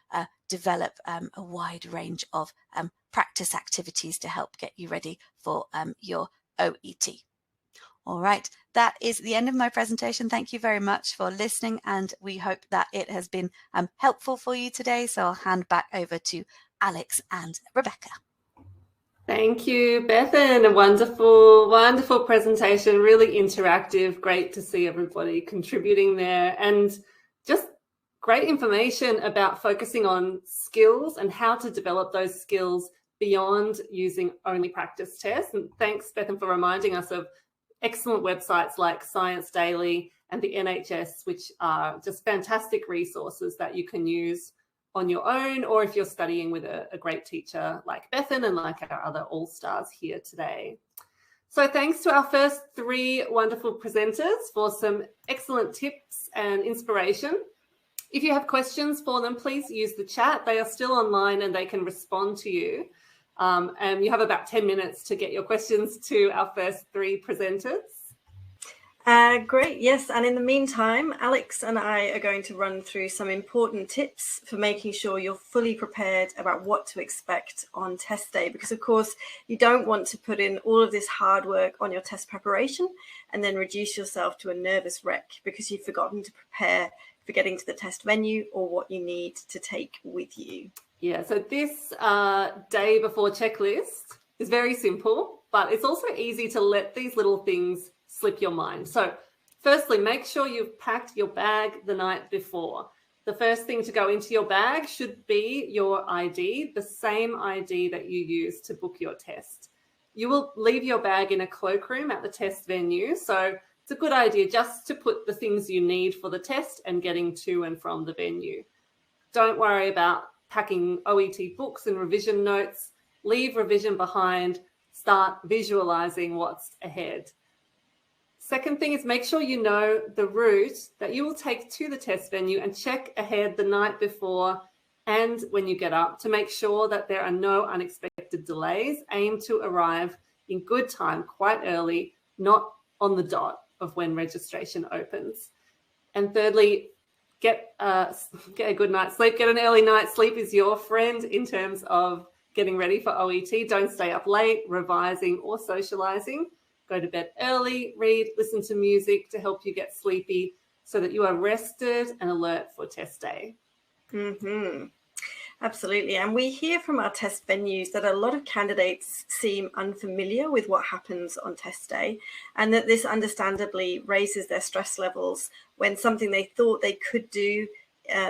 develop a wide range of practice activities to help get you ready for your OET. All right, that is the end of my presentation. Thank you very much for listening, and we hope that it has been helpful for you today. So I'll hand back over to Alex and Rebecca. Thank you, Bethan. A wonderful, wonderful presentation, really interactive. Great to see everybody contributing there, and just great information about focusing on skills and how to develop those skills beyond using only practice tests. And thanks, Bethan, for reminding us of excellent websites like Science Daily and the NHS, which are just fantastic resources that you can use on your own, or if you're studying with a great teacher like Bethan and like our other All Stars here today. So thanks to our first 3 wonderful presenters for some excellent tips and inspiration. If you have questions for them, please use the chat. They are still online and they can respond to you. And you have about 10 minutes to get your questions to our first 3 presenters. Great, yes. And in the meantime, Alex and I are going to run through some important tips for making sure you're fully prepared about what to expect on test day. Because, of course, you don't want to put in all of this hard work on your test preparation and then reduce yourself to a nervous wreck because you've forgotten to prepare for getting to the test venue or what you need to take with you. Yeah, so this day before checklist is very simple, but it's also easy to let these little things slip your mind. So firstly, make sure you've packed your bag the night before. The first thing to go into your bag should be your ID, the same ID that you use to book your test. You will leave your bag in a cloakroom at the test venue, so it's a good idea just to put the things you need for the test and getting to and from the venue. Don't worry about packing OET books and revision notes. Leave revision behind. Start visualizing what's ahead. Second thing is make sure you know the route that you will take to the test venue and check ahead the night before and when you get up to make sure that there are no unexpected delays. Aim to arrive in good time quite early, not on the dot of when registration opens. And thirdly, get a good night's sleep. Get an early night's sleep is your friend in terms of getting ready for OET. Don't stay up late, revising or socializing. Go to bed early, read, listen to music to help you get sleepy so that you are rested and alert for test day. Mm-hmm. Absolutely. And we hear from our test venues that a lot of candidates seem unfamiliar with what happens on test day, and that this understandably raises their stress levels when something they thought they could do,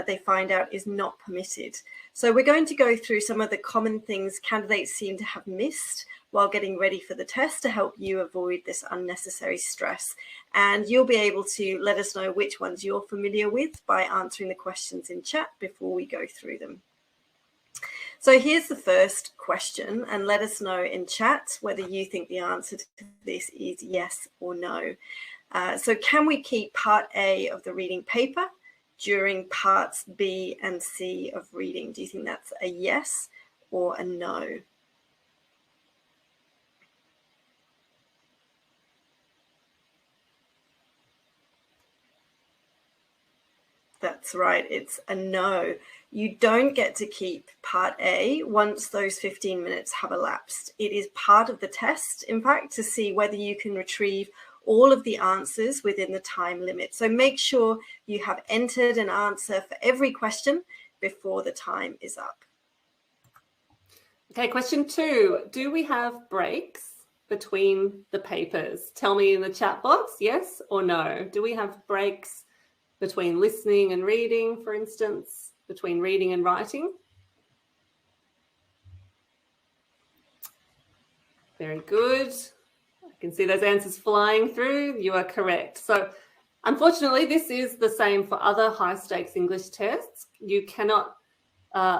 they find out is not permitted. So we're going to go through some of the common things candidates seem to have missed while getting ready for the test to help you avoid this unnecessary stress. And you'll be able to let us know which ones you're familiar with by answering the questions in chat before we go through them. So here's the first question, and let us know in chat whether you think the answer to this is yes or no. So can we keep part A of the reading paper during parts B and C of reading? Do you think that's a yes or a no? That's right, it's a no. You don't get to keep part A once those 15 minutes have elapsed. It is part of the test, in fact, to see whether you can retrieve all of the answers within the time limit. So make sure you have entered an answer for every question before the time is up. Okay, question 2. Do we have breaks between the papers? Tell me in the chat box, yes or no. Do we have breaks between listening and reading, for instance, between reading and writing? Very good. I can see those answers flying through. You are correct. So unfortunately, this is the same for other high stakes English tests. You cannot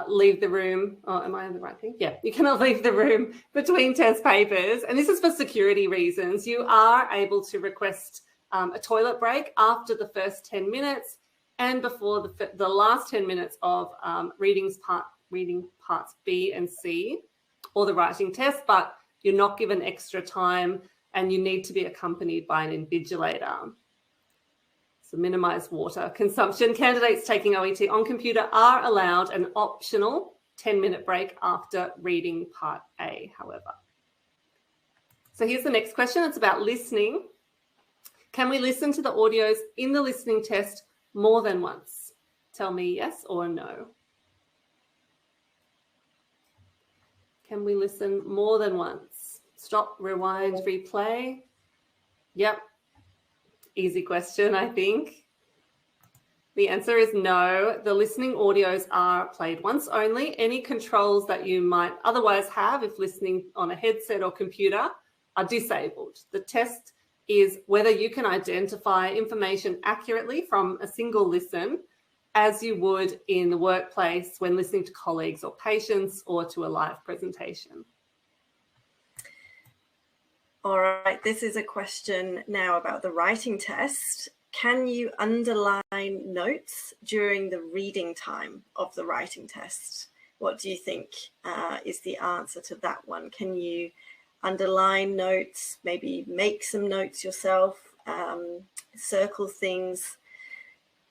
leave the room. Oh, am I on the right thing? Yeah, you cannot leave the room between test papers. And this is for security reasons. You are able to request a toilet break after the first 10 minutes and before the last 10 minutes of reading parts B and C or the writing test, but you're not given extra time and you need to be accompanied by an invigilator. So minimise water consumption. Candidates taking OET on computer are allowed an optional 10-minute break after reading part A, however. So here's the next question. It's about listening. Can we listen to the audios in the listening test more than once? Tell me yes or no. Can we listen more than once? Stop, rewind, replay. Yep. Easy question, I think. The answer is no. The listening audios are played once only. Any controls that you might otherwise have if listening on a headset or computer are disabled. The test is whether you can identify information accurately from a single listen as you would in the workplace when listening to colleagues or patients or to a live presentation. All right, this is a question now about the writing test. Can you underline notes during the reading time of the writing test? What do you think is the answer to that one? Can you underline notes, maybe make some notes yourself, circle things?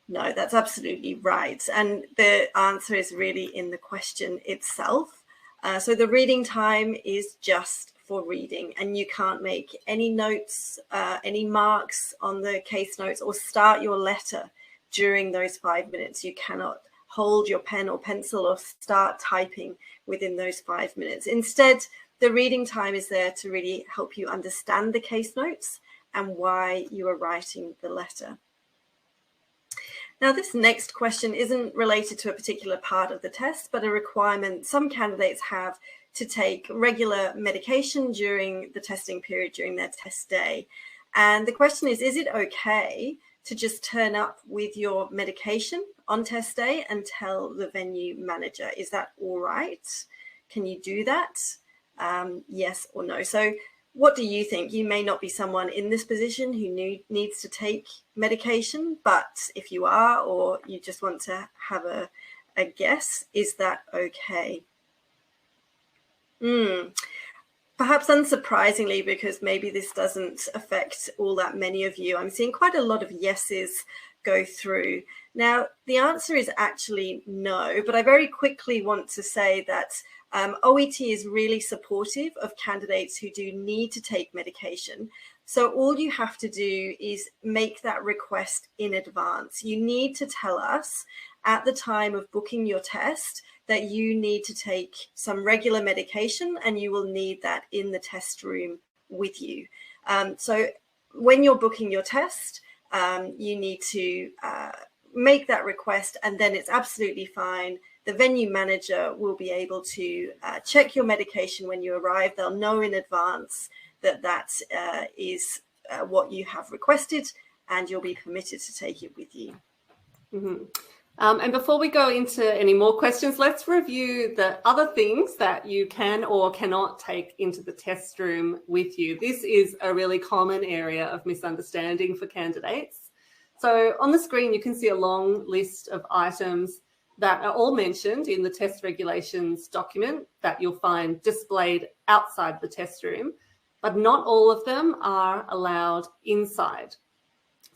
No, that's absolutely right. And the answer is really in the question itself. So the reading time is just for reading, and you can't make any notes, any marks on the case notes or start your letter during those 5 minutes. You cannot hold your pen or pencil or start typing within those 5 minutes. Instead, the reading time is there to really help you understand the case notes and why you are writing the letter. Now, this next question isn't related to a particular part of the test, but a requirement some candidates have to take regular medication during the testing period, during their test day. And the question is it okay to just turn up with your medication on test day and tell the venue manager? Is that all right? Can you do that? Yes or no? So what do you think? You may not be someone in this position who needs to take medication, but if you are, or you just want to have a guess, is that okay? Perhaps unsurprisingly, because maybe this doesn't affect all that many of you, I'm seeing quite a lot of yeses go through. Now, the answer is actually no, but I very quickly want to say that OET is really supportive of candidates who do need to take medication. So all you have to do is make that request in advance. You need to tell us at the time of booking your test that you need to take some regular medication and you will need that in the test room with you. So when you're booking your test, you need to make that request, and then it's absolutely fine. The venue manager will be able to check your medication when you arrive. They'll know in advance that that is what you have requested, and you'll be permitted to take it with you. Mm-hmm. And before we go into any more questions, let's review the other things that you can or cannot take into the test room with you. This is a really common area of misunderstanding for candidates. So on the screen, you can see a long list of items that are all mentioned in the test regulations document that you'll find displayed outside the test room, but not all of them are allowed inside.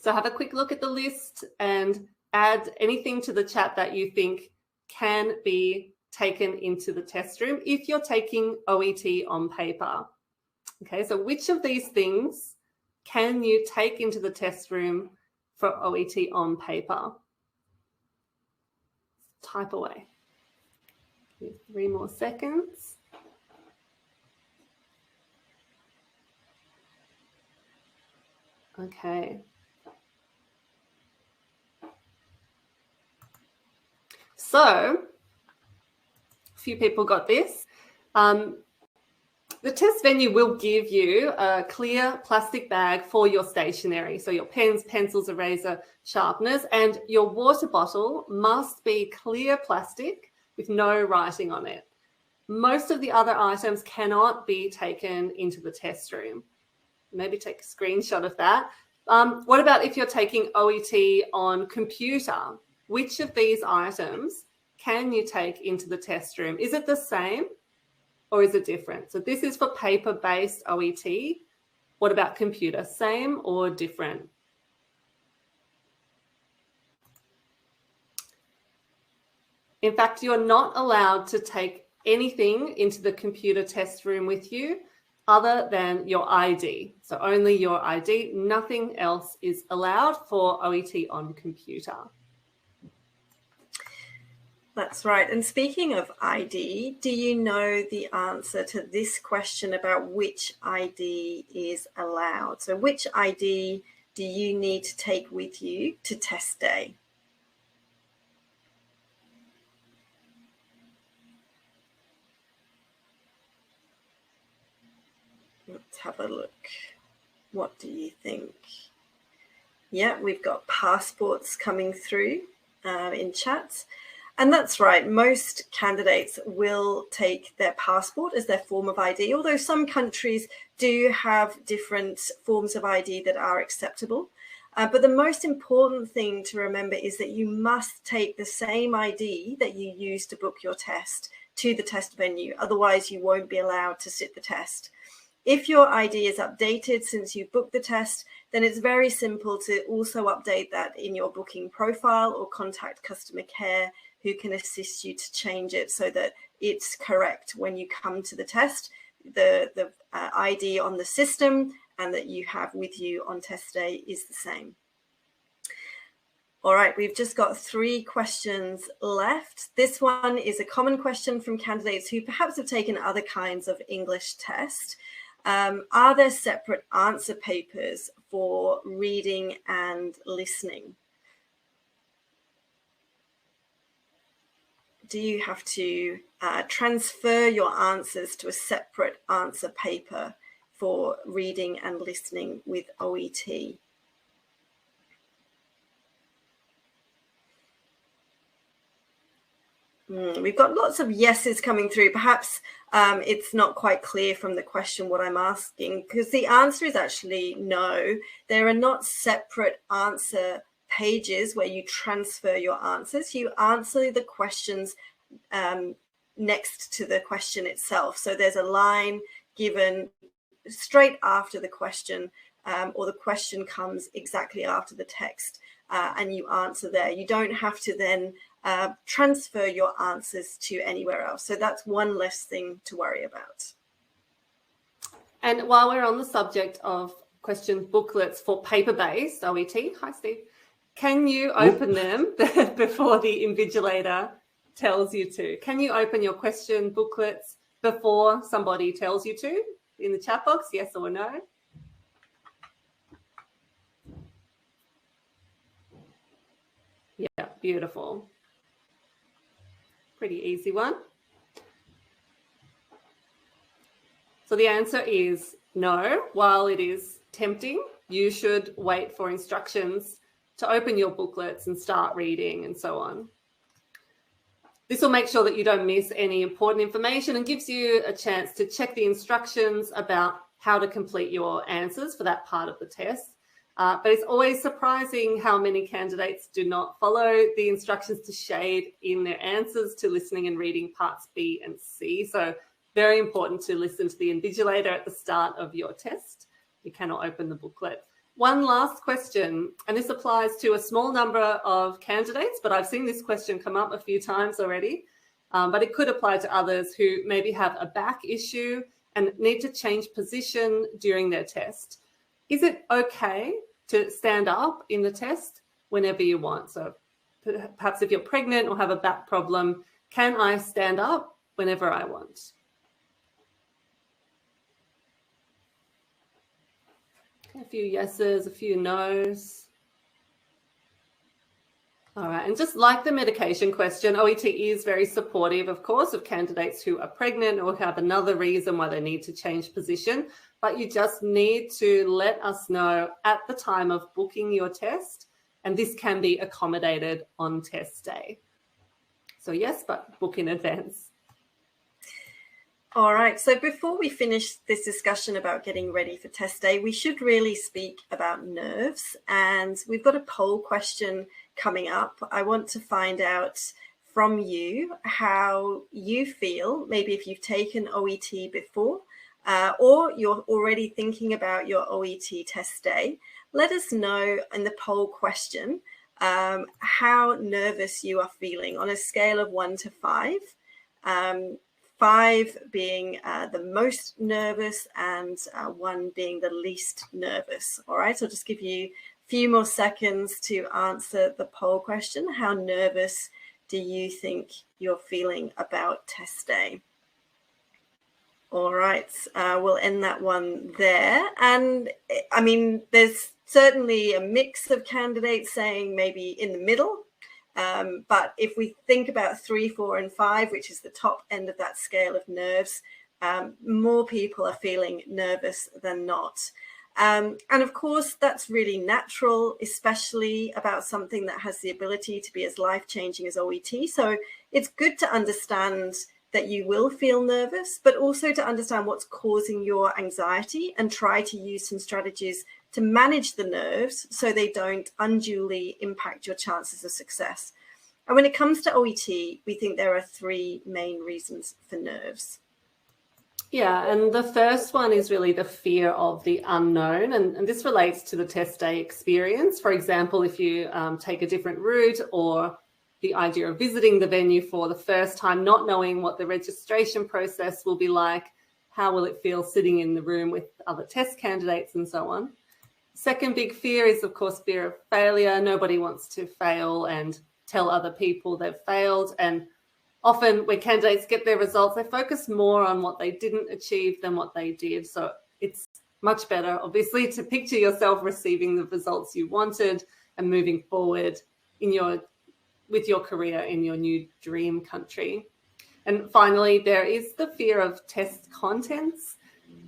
So have a quick look at the list and add anything to the chat that you think can be taken into the test room if you're taking OET on paper. Okay, so which of these things can you take into the test room for OET on paper? Type away. Give 3 more seconds. Okay. So, a few people got this. The test venue will give you a clear plastic bag for your stationery. So your pens, pencils, eraser, sharpeners, and your water bottle must be clear plastic with no writing on it. Most of the other items cannot be taken into the test room. Maybe take a screenshot of that. What about if you're taking OET on computer? Which of these items can you take into the test room? Is it the same or is it different? So this is for paper-based OET. What about computer? Same or different? In fact, you're not allowed to take anything into the computer test room with you other than your ID. So only your ID, nothing else is allowed for OET on computer. That's right. And speaking of ID, do you know the answer to this question about which ID is allowed? So which ID do you need to take with you to test day? Let's have a look. What do you think? Yeah, we've got passports coming through in chat. And that's right, most candidates will take their passport as their form of ID, although some countries do have different forms of ID that are acceptable. But the most important thing to remember is that you must take the same ID that you use to book your test to the test venue. Otherwise, you won't be allowed to sit the test. If your ID is updated since you booked the test, then it's very simple to also update that in your booking profile or contact customer care who can assist you to change it so that it's correct when you come to the test, the ID on the system and that you have with you on test day is the same. All right, we've just got 3 questions left. This one is a common question from candidates who perhaps have taken other kinds of English test. Are there separate answer papers for reading and listening? Do you have to transfer your answers to a separate answer paper for reading and listening with OET? We've got lots of yeses coming through. Perhaps it's not quite clear from the question what I'm asking, because the answer is actually no. There are not separate answer pages where you transfer your answers. You answer the questions next to the question itself. So there's a line given straight after the question, or the question comes exactly after the text, and you answer there. You don't have to then transfer your answers to anywhere else. So that's one less thing to worry about. And while we're on the subject of question booklets for paper-based OET, hi Steve, can you open them before the invigilator tells you to? Can you open your question booklets before somebody tells you to in the chat box, yes or no? Yeah, beautiful. Pretty easy one. So the answer is no. While it is tempting, you should wait for instructions to open your booklets and start reading and so on. This will make sure that you don't miss any important information and gives you a chance to check the instructions about how to complete your answers for that part of the test. But it's always surprising how many candidates do not follow the instructions to shade in their answers to listening and reading parts B and C. So very important to listen to the invigilator at the start of your test. You cannot open the booklet. One last question, and this applies to a small number of candidates, but I've seen this question come up a few times already, but it could apply to others who maybe have a back issue and need to change position during their test. Is it okay to stand up in the test whenever you want? So perhaps if you're pregnant or have a back problem, can I stand up whenever I want? A few yeses, a few nos. All right, and just like the medication question, OET is very supportive, of course, of candidates who are pregnant or have another reason why they need to change position, but you just need to let us know at the time of booking your test, and this can be accommodated on test day. So yes, but book in advance. All right, so before we finish this discussion about getting ready for test day, we should really speak about nerves. And we've got a poll question coming up. I want to find out from you how you feel, maybe if you've taken OET before, or you're already thinking about your OET test day. Let us know in the poll question how nervous you are feeling on a scale of 1 to 5. 5 being the most nervous and 1 being the least nervous. All right, so I'll just give you a few more seconds to answer the poll question. How nervous do you think you're feeling about test day? All right, we'll end that one there. And I mean, there's certainly a mix of candidates saying maybe in the middle. But if we think about 3, 4, and 5, which is the top end of that scale of nerves, more people are feeling nervous than not. And of course, that's really natural, especially about something that has the ability to be as life-changing as OET. So it's good to understand that you will feel nervous, but also to understand what's causing your anxiety and try to use some strategies to manage the nerves so they don't unduly impact your chances of success. And when it comes to OET, we think there are 3 main reasons for nerves. Yeah, and the first one is really the fear of the unknown, and this relates to the test day experience. For example, if you take a different route, or the idea of visiting the venue for the first time, not knowing what the registration process will be like, how will it feel sitting in the room with other test candidates and so on. Second big fear is, of course, fear of failure. Nobody wants to fail and tell other people they've failed. And often when candidates get their results, they focus more on what they didn't achieve than what they did. So it's much better, obviously, to picture yourself receiving the results you wanted and moving forward with your career in your new dream country. And finally, there is the fear of test contents.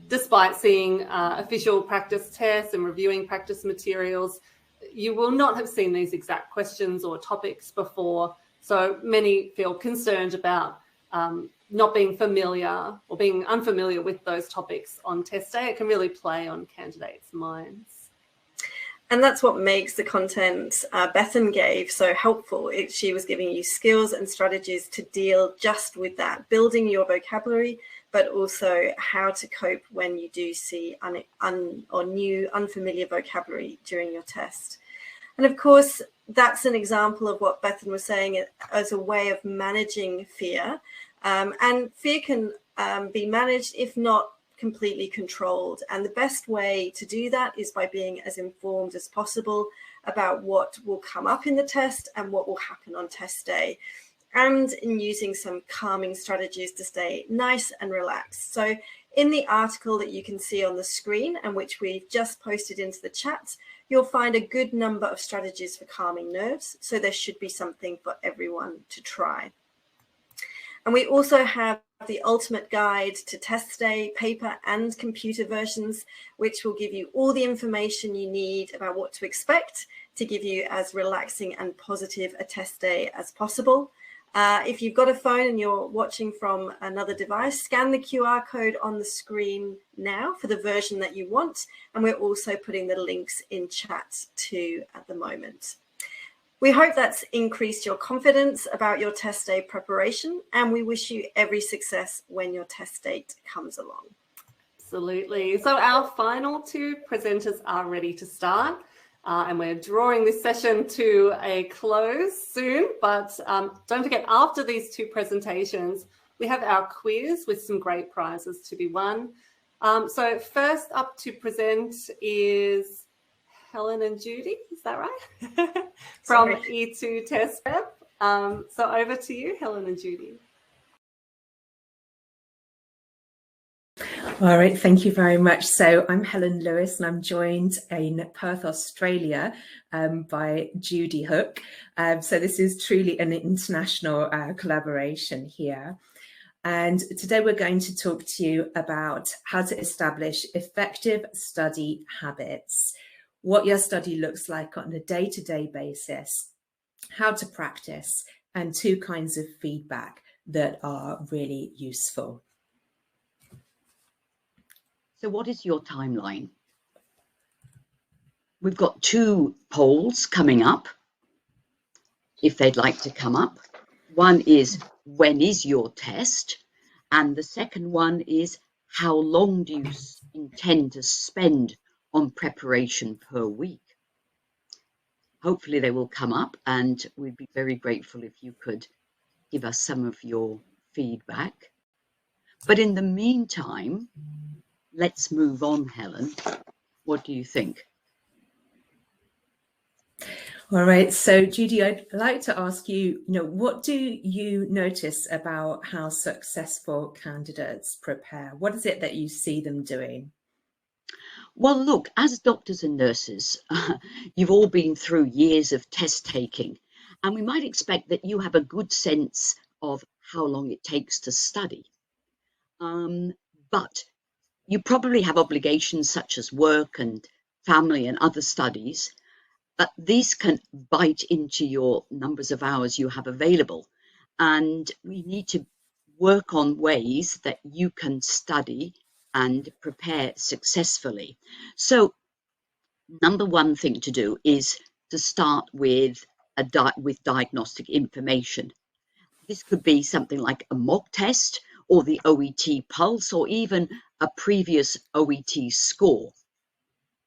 Despite seeing official practice tests and reviewing practice materials, you will not have seen these exact questions or topics before. So many feel concerned about not being familiar or being unfamiliar with those topics on test day. It can really play on candidates' minds. And that's what makes the content Bethan gave so helpful. She was giving you skills and strategies to deal just with that, building your vocabulary, but also how to cope when you do see new unfamiliar vocabulary during your test. And of course, that's an example of what Bethan was saying as a way of managing fear. And fear can be managed, if not completely controlled. And the best way to do that is by being as informed as possible about what will come up in the test and what will happen on test day, and in using some calming strategies to stay nice and relaxed. So in the article that you can see on the screen and which we've just posted into the chat, you'll find a good number of strategies for calming nerves. So there should be something for everyone to try. And we also have the ultimate guide to test day, paper and computer versions, which will give you all the information you need about what to expect to give you as relaxing and positive a test day as possible. If you've got a phone and you're watching from another device, scan the QR code on the screen now for the version that you want. And we're also putting the links in chat too at the moment. We hope that's increased your confidence about your test day preparation, and we wish you every success when your test date comes along. Absolutely. So our final two presenters are ready to start. And we're drawing this session to a close soon, but don't forget, after these two presentations, we have our quiz with some great prizes to be won. So first up to present is Helen and Judy, is that right? From E2 Test Prep. So over to you, Helen and Judy. All right, thank you very much. So I'm Helen Lewis and I'm joined in Perth, Australia by Judy Hook. So this is truly an international collaboration here. And today we're going to talk to you about how to establish effective study habits, what your study looks like on a day-to-day basis, how to practice, and two kinds of feedback that are really useful. So what is your timeline? We've got two polls coming up, if they'd like to come up. One is, when is your test? And the second one is, how long do you intend to spend on preparation per week? Hopefully they will come up, and we'd be very grateful if you could give us some of your feedback. But in the meantime, let's move on, Helen. What do you think? All right, so Judy, I'd like to ask you, what do you notice about how successful candidates prepare? What is it that you see them doing? Well, look, as doctors and nurses, you've all been through years of test taking, and we might expect that you have a good sense of how long it takes to study. But you probably have obligations such as work and family and other studies, but these can bite into your numbers of hours you have available. And we need to work on ways that you can study and prepare successfully. So number one thing to do is to start with diagnostic information. This could be something like a mock test or the OET pulse, or even a previous OET score.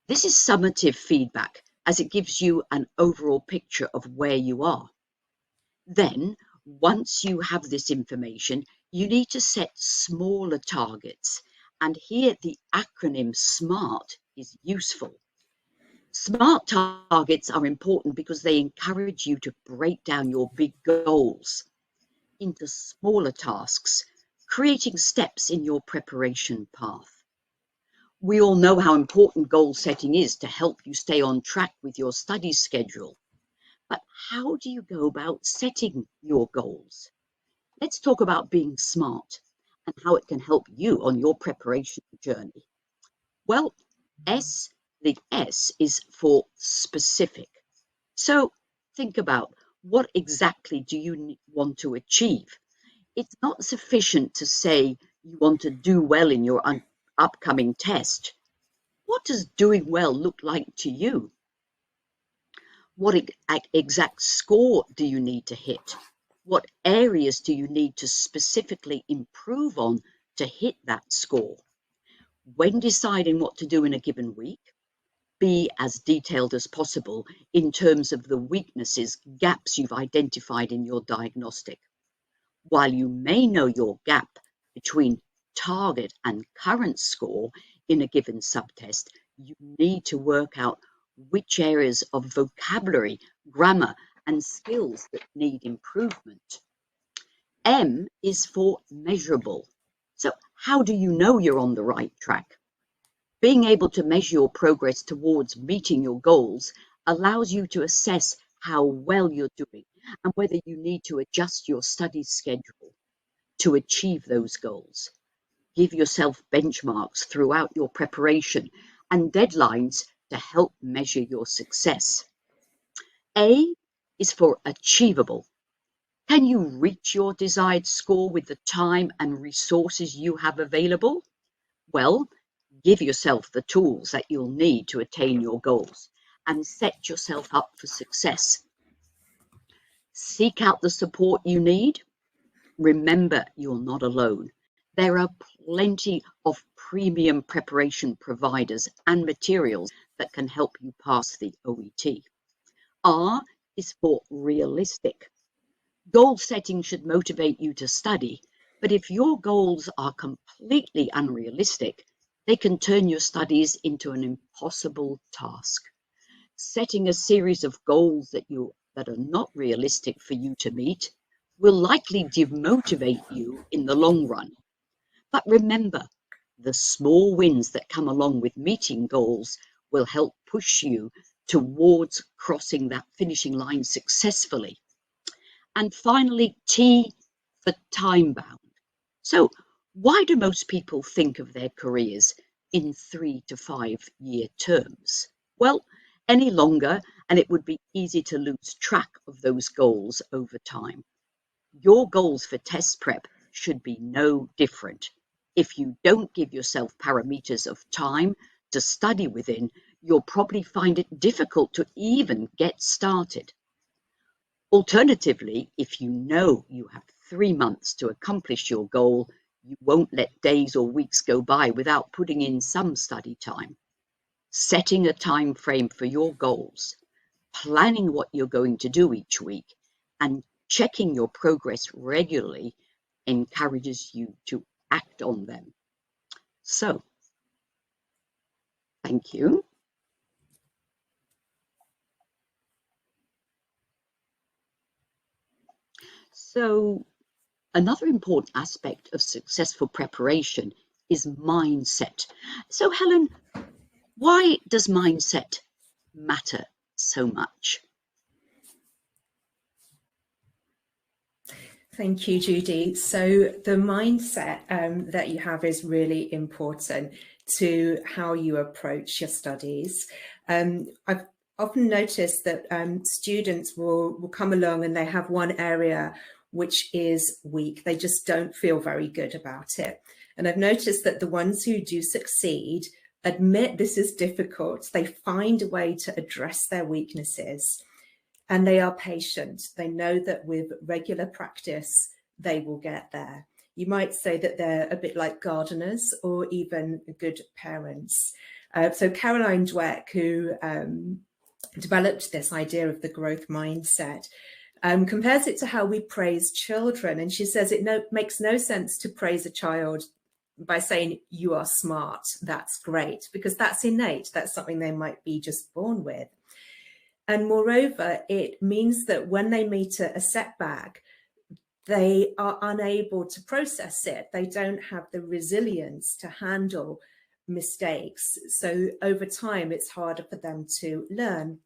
This is summative feedback, as it gives you an overall picture of where you are. Then, once you have this information, you need to set smaller targets. And here the acronym SMART is useful. SMART targets are important because they encourage you to break down your big goals into smaller tasks, creating steps in your preparation path. We all know how important goal setting is to help you stay on track with your study schedule. But how do you go about setting your goals? Let's talk about being smart and how it can help you on your preparation journey. Well, the S is for specific. So think about, what exactly do you want to achieve? It's not sufficient to say you want to do well in your upcoming test. What does doing well look like to you? What exact score do you need to hit? What areas do you need to specifically improve on to hit that score? When deciding what to do in a given week, be as detailed as possible in terms of the weaknesses, gaps you've identified in your diagnostic. While you may know your gap between target and current score in a given subtest, you need to work out which areas of vocabulary, grammar, and skills that need improvement. M is for measurable. So how do you know you're on the right track? Being able to measure your progress towards meeting your goals allows you to assess how well you're doing and whether you need to adjust your study schedule to achieve those goals. Give yourself benchmarks throughout your preparation and deadlines to help measure your success. A is for achievable. Can you reach your desired score with the time and resources you have available? Well, give yourself the tools that you'll need to attain your goals and set yourself up for success. Seek out the support you need. Remember, you're not alone. There are plenty of premium preparation providers and materials that can help you pass the OET. R is for realistic. Goal setting should motivate you to study, but if your goals are completely unrealistic, they can turn your studies into an impossible task. Setting a series of goals that are not realistic for you to meet will likely demotivate you in the long run. But remember, the small wins that come along with meeting goals will help push you towards crossing that finishing line successfully. And finally, T for time bound. So why do most people think of their careers in 3 to 5 year terms? Well, any longer and it would be easy to lose track of those goals over time. Your goals for test prep should be no different. If you don't give yourself parameters of time to study within, you'll probably find it difficult to even get started. Alternatively, if you know you have 3 months to accomplish your goal, you won't let days or weeks go by without putting in some study time. Setting a time frame for your goals, planning what you're going to do each week, and checking your progress regularly encourages you to act on them. So, thank you. So, another important aspect of successful preparation is mindset. So, Helen, why does mindset matter so much? Thank you, Judy. So the mindset that you have is really important to how you approach your studies. I've often noticed that students will come along and they have one area which is weak. They just don't feel very good about it. And I've noticed that the ones who do succeed admit this is difficult. They find a way to address their weaknesses. And they are patient. They know that with regular practice, they will get there. You might say that they're a bit like gardeners or even good parents. So Caroline Dweck, who developed this idea of the growth mindset, compares it to how we praise children. And she says it makes no sense to praise a child by saying, you are smart, that's great, because that's innate. That's something they might be just born with. And moreover, it means that when they meet a setback, they are unable to process it. They don't have the resilience to handle mistakes. So over time, it's harder for them to learn.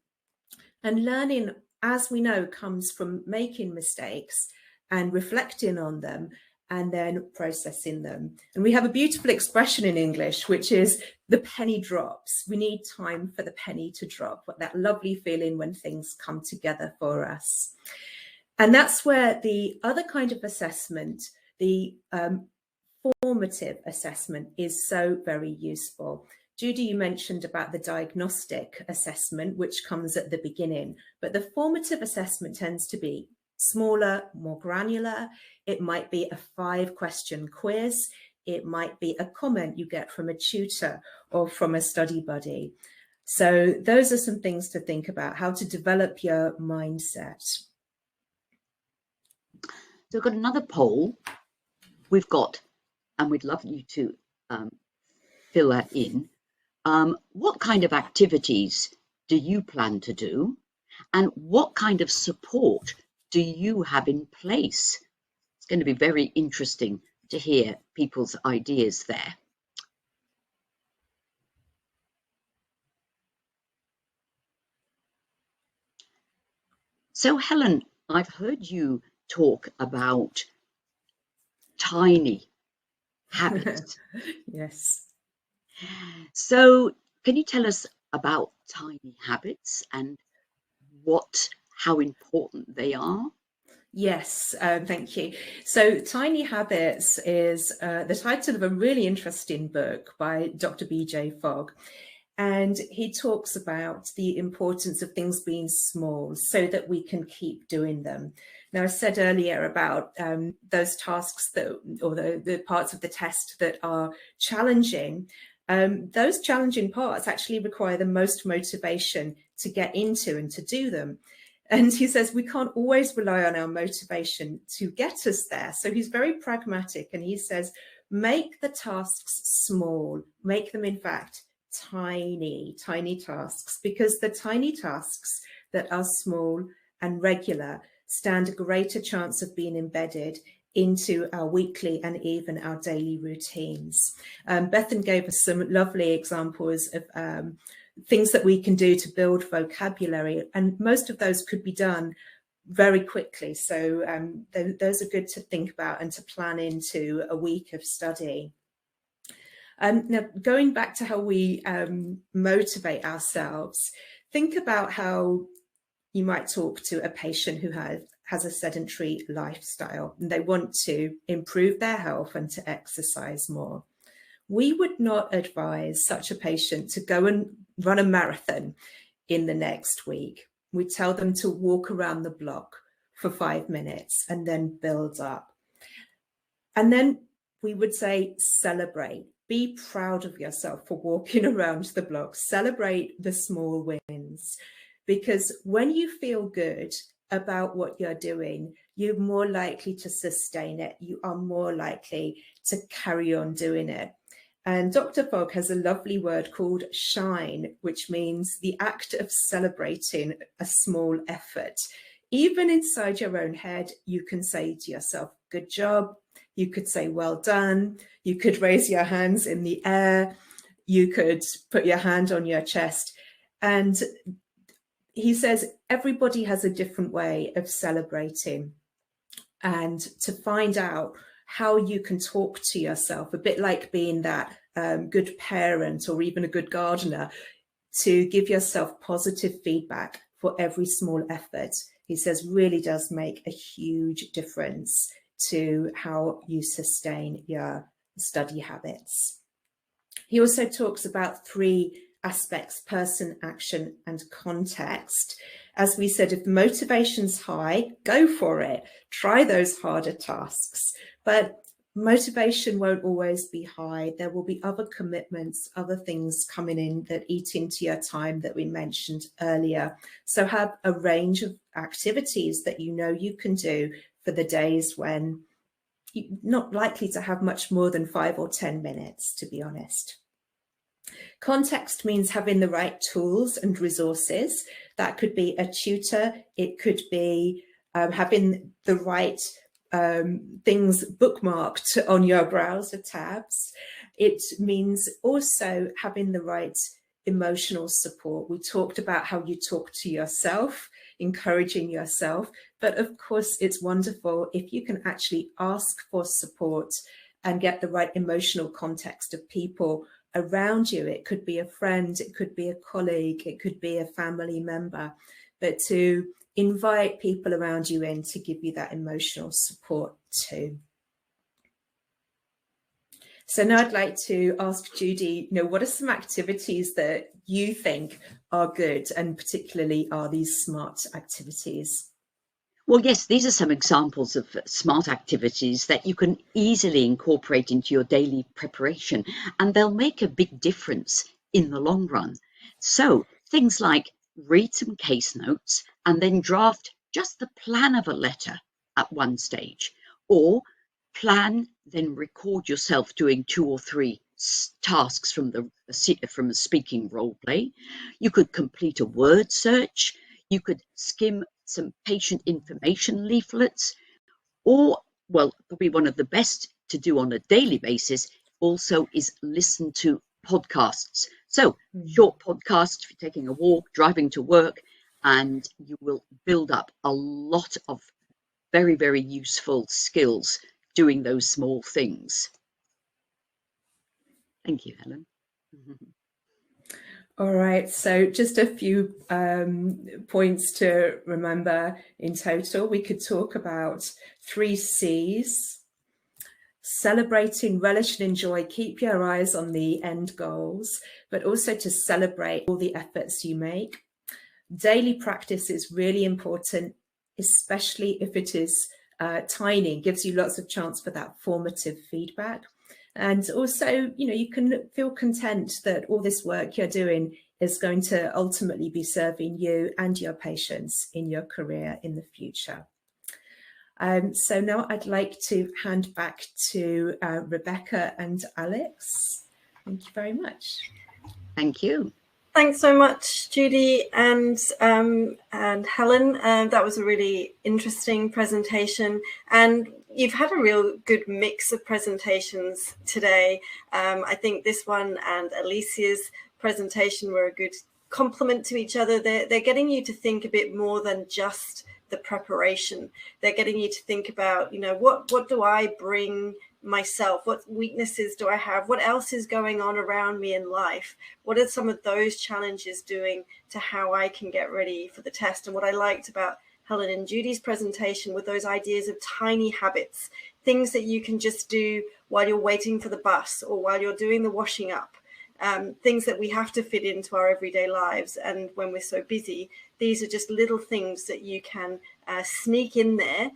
And learning, as we know, comes from making mistakes and reflecting on them and then processing them. And we have a beautiful expression in English, which is the penny drops. We need time for the penny to drop, that lovely feeling when things come together for us. And that's where the other kind of assessment, the formative assessment, is so very useful. Judy, you mentioned about the diagnostic assessment, which comes at the beginning, but the formative assessment tends to be smaller, more granular. It might be a 5-question quiz. It might be a comment you get from a tutor or from a study buddy. So those are some things to think about, how to develop your mindset. So we've got another poll. We've got, and we'd love you to fill that in. What kind of activities do you plan to do? And what kind of support do you have in place? It's going to be very interesting to hear people's ideas there. So Helen, I've heard you talk about tiny habits. Yes. So can you tell us about tiny habits and what how important they are? Yes, thank you. So Tiny Habits is the title of a really interesting book by Dr. B.J. Fogg. And he talks about the importance of things being small so that we can keep doing them. Now, I said earlier about those tasks that, or the parts of the test that are challenging. Those challenging parts actually require the most motivation to get into and to do them. And he says we can't always rely on our motivation to get us there. So he's very pragmatic, and he says, make the tasks small, make them, in fact, tiny tasks, because the tiny tasks that are small and regular stand a greater chance of being embedded into our weekly and even our daily routines. Bethan gave us some lovely examples of things that we can do to build vocabulary, and most of those could be done very quickly. So those are good to think about and to plan into a week of study. Now, going back to how we motivate ourselves, think about how you might talk to a patient who has a sedentary lifestyle and they want to improve their health and to exercise more. We would not advise such a patient to go and run a marathon in the next week. We tell them to walk around the block for 5 minutes and then build up. And then we would say, celebrate. Be proud of yourself for walking around the block. Celebrate the small wins. Because when you feel good about what you're doing, you're more likely to sustain it. You are more likely to carry on doing it. And Dr. Fogg has a lovely word called shine, which means the act of celebrating a small effort. Even inside your own head, you can say to yourself, good job. You could say, well done. You could raise your hands in the air. You could put your hand on your chest. And he says, everybody has a different way of celebrating. And to find out how you can talk to yourself, a bit like being that good parent or even a good gardener, to give yourself positive feedback for every small effort, he says really does make a huge difference to how you sustain your study habits. He also talks about 3 aspects: person, action, and context. As we said, if the motivation's high, go for it. Try those harder tasks. But motivation won't always be high. There will be other commitments, other things coming in that eat into your time that we mentioned earlier. So have a range of activities that you know you can do for the days when you're not likely to have much more than 5 or 10 minutes, to be honest. Context means having the right tools and resources. That could be a tutor. It could be having the right things bookmarked on your browser tabs. It means also having the right emotional support. We talked about how you talk to yourself, encouraging yourself, but of course it's wonderful if you can actually ask for support and get the right emotional context of people around you. It could be a friend, it could be a colleague, it could be a family member, but to invite people around you in to give you that emotional support too. So now I'd like to ask Judy, what are some activities that you think are good, and particularly are these SMART activities? Well, yes, these are some examples of SMART activities that you can easily incorporate into your daily preparation, and they'll make a big difference in the long run. So things like read some case notes and then draft just the plan of a letter at one stage, or plan, then record yourself doing 2 or 3 tasks from a speaking role play. You could complete a word search. You could skim some patient information leaflets, or, well, probably one of the best to do on a daily basis also is listen to podcasts. So short podcasts if you're taking a walk, driving to work, and you will build up a lot of very, very useful skills doing those small things. Thank you, Helen. All right, so just a few points to remember in total. We could talk about 3 C's: celebrating, relish and enjoy, keep your eyes on the end goals, but also to celebrate all the efforts you make. Daily practice is really important, especially if it is tiny, gives you lots of chance for that formative feedback. And also, you can feel content that all this work you're doing is going to ultimately be serving you and your patients in your career in the future. So now I'd like to hand back to Rebecca and Alex. Thank you very much. Thank you. Thanks so much, Judy and Helen. That was a really interesting presentation, and you've had a real good mix of presentations today. I think this one and Alecia's presentation were a good complement to each other. They're getting you to think a bit more than just the preparation. They're getting you to think about, what do I bring myself? What weaknesses do I have? What else is going on around me in life? What are some of those challenges doing to how I can get ready for the test? And what I liked about Helen and Judy's presentation were those ideas of tiny habits, things that you can just do while you're waiting for the bus or while you're doing the washing up, things that we have to fit into our everyday lives. And when we're so busy, these are just little things that you can sneak in there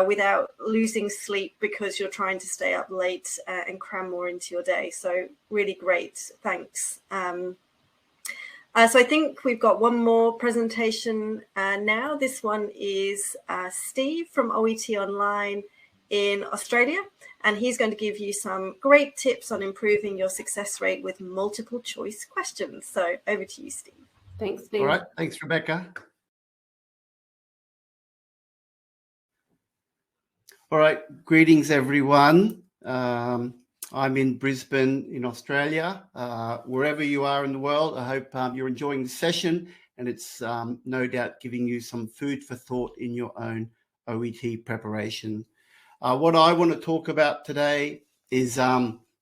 without losing sleep because you're trying to stay up late and cram more into your day. So really great. Thanks. So I think we've got one more presentation now. This one is Steve from OET Online in Australia, and he's going to give you some great tips on improving your success rate with multiple choice questions. So over to you, Steve. Thanks, Steve. All right. Thanks, Rebecca. All right. Greetings, everyone. I'm in Brisbane in Australia. Wherever you are in the world, I hope you're enjoying the session, and it's no doubt giving you some food for thought in your own OET preparation. What I want to talk about today is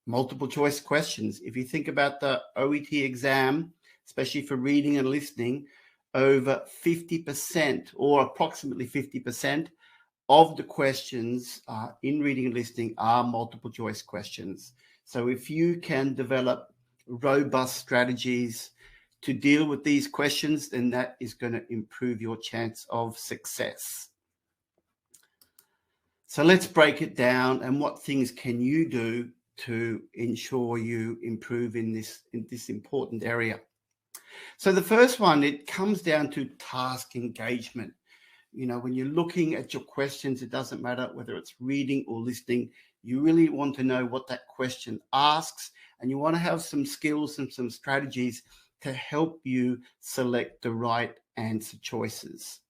multiple choice questions. If you think about the OET exam, especially for reading and listening, over 50% or approximately 50% of the questions in reading and listening are multiple choice questions. So if you can develop robust strategies to deal with these questions, then that is going to improve your chance of success. So let's break it down, and what things can you do to ensure you improve in this important area. So the first one, it comes down to task engagement. When you're looking at your questions, it doesn't matter whether it's reading or listening. You really want to know what that question asks, and you want to have some skills and some strategies to help you select the right answer choices.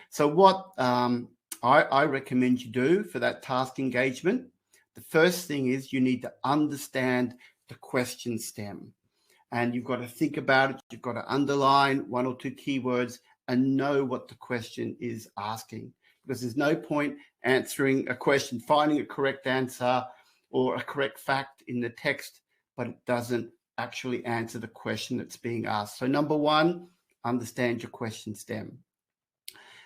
So what I recommend you do for that task engagement, the first thing is you need to understand the question stem. And you've got to think about it. You've got to underline 1 or 2 keywords and know what the question is asking. Because there's no point answering a question, finding a correct answer or a correct fact in the text, but it doesn't actually answer the question that's being asked. So number 1, understand your question stem.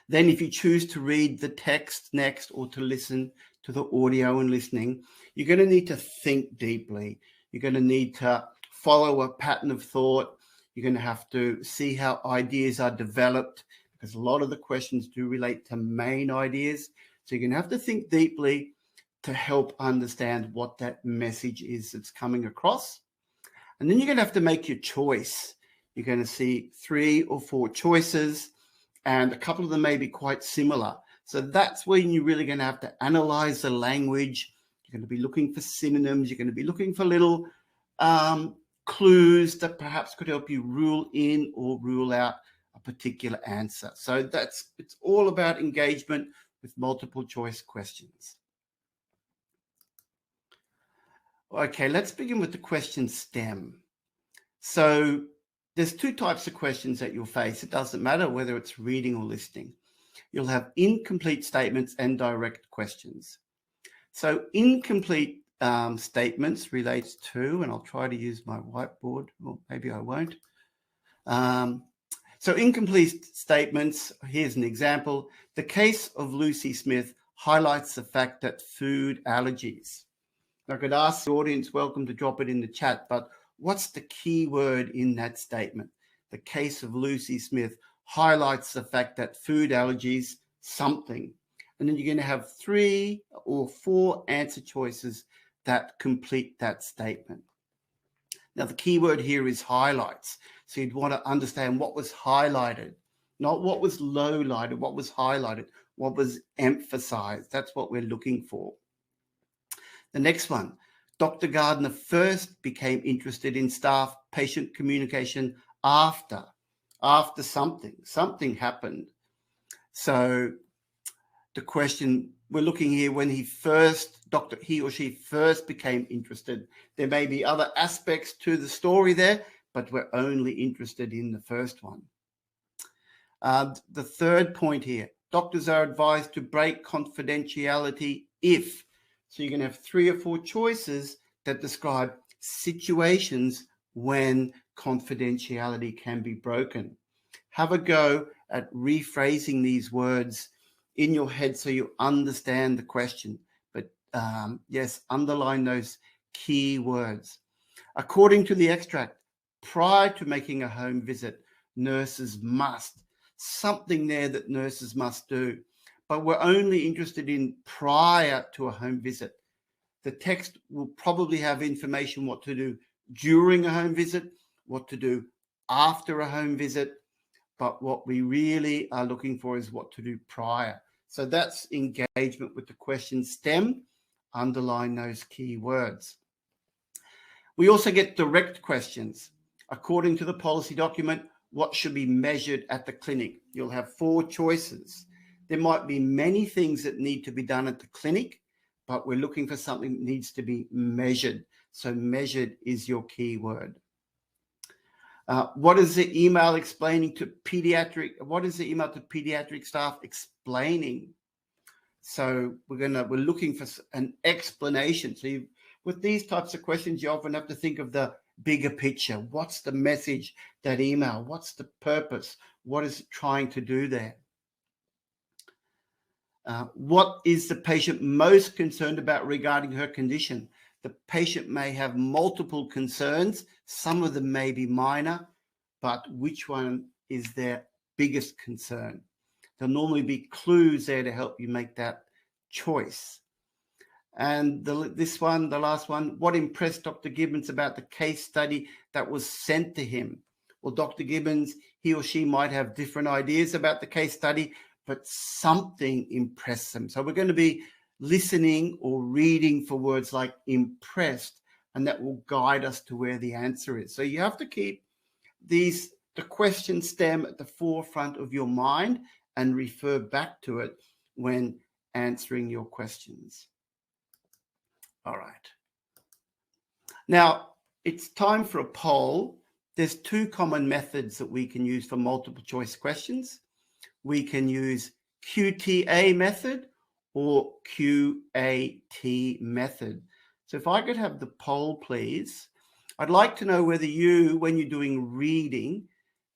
Then if you choose to read the text next or to listen to the audio and listening, you're going to need to think deeply. You're going to need to follow a pattern of thought. You're going to have to see how ideas are developed, because a lot of the questions do relate to main ideas. So you're going to have to think deeply to help understand what that message is that's coming across. And then you're going to have to make your choice. You're going to see 3 or 4 choices, and a couple of them may be quite similar. So that's when you're really going to have to analyze the language. You're going to be looking for synonyms. You're going to be looking for little clues that perhaps could help you rule in or rule out a particular answer. So it's all about engagement with multiple choice questions. Okay, let's begin with the question stem. So there's 2 types of questions that you'll face. It doesn't matter whether it's reading or listening. You'll have incomplete statements and direct questions. So incomplete statements relates to, and I'll try to use my whiteboard, or maybe I won't. So incomplete statements, here's an example. The case of Lucy Smith highlights the fact that food allergies. I could ask the audience, welcome to drop it in the chat, but what's the key word in that statement? The case of Lucy Smith highlights the fact that food allergies, something. And then you're going to have 3 or 4 answer choices that complete that statement. Now, the key word here is highlights. So you'd want to understand what was highlighted, not what was lowlighted, what was highlighted, what was emphasized. That's what we're looking for. The next one, Dr. Gardner first became interested in staff-patient communication after something happened. So the question we're looking here, when he or she first became interested. There may be other aspects to the story there, but we're only interested in the first one. The third point here, doctors are advised to break confidentiality if. So you're going to have 3 or 4 choices that describe situations when confidentiality can be broken. Have a go at rephrasing these words in your head so you understand the question. But yes, underline those key words. According to the extract, prior to making a home visit, nurses must. Something there that nurses must do. But we're only interested in prior to a home visit. The text will probably have information what to do during a home visit, what to do after a home visit, but what we really are looking for is what to do prior. So that's engagement with the question stem. Underline those key words. We also get direct questions. According to the policy document, what should be measured at the clinic? You'll have 4 choices. There might be many things that need to be done at the clinic, but we're looking for something that needs to be measured. So measured is your key word. What is the email explaining to pediatric? What is the email to pediatric staff explaining? So we're looking for an explanation. So with these types of questions, you often have to think of the bigger picture. What's the message, that email? What's the purpose? What is it trying to do there? What is the patient most concerned about regarding her condition? The patient may have multiple concerns. Some of them may be minor, but which one is their biggest concern? There'll normally be clues there to help you make that choice. And the last one, what impressed Dr. Gibbons about the case study that was sent to him? Well, Dr. Gibbons, he or she might have different ideas about the case study, but something impressed them. So we're going to be listening or reading for words like impressed, and that will guide us to where the answer is. So you have to keep the question stem at the forefront of your mind and refer back to it when answering your questions. All right. Now, it's time for a poll. There's 2 common methods that we can use for multiple choice questions. We can use QTA method or QAT method. So if I could have the poll, please. I'd like to know whether you, when you're doing reading,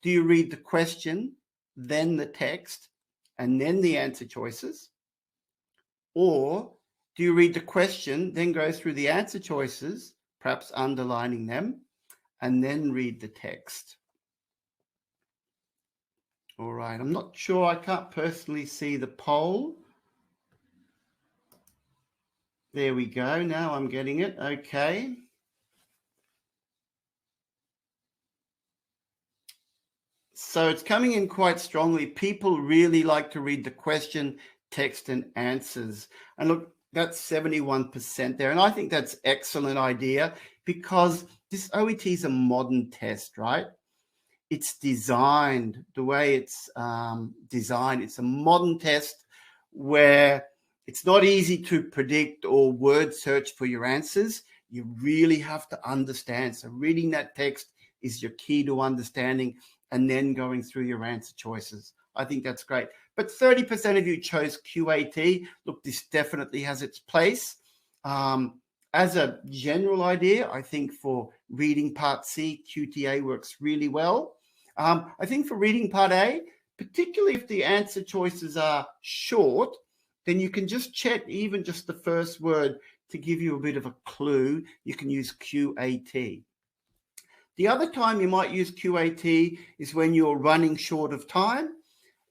do you read the question, then the text, and then the answer choices? Or do you read the question, then go through the answer choices, perhaps underlining them, and then read the text? All right, I'm not sure, I can't personally see the poll. There we go, now I'm getting it, okay. So it's coming in quite strongly. People really like to read the question, text, and answers. And look, that's 71% there. And I think that's an excellent idea because this OET is a modern test, right? It's designed, the way it's designed, it's a modern test where it's not easy to predict or word search for your answers. You really have to understand. So reading that text is your key to understanding and then going through your answer choices. I think that's great. But 30% of you chose QAT. Look, this definitely has its place. As a general idea, I think for reading part C, QTA works really well. I think for reading part A, particularly if the answer choices are short, then you can just check even just the first word to give you a bit of a clue. You can use QAT. The other time you might use QAT is when you're running short of time,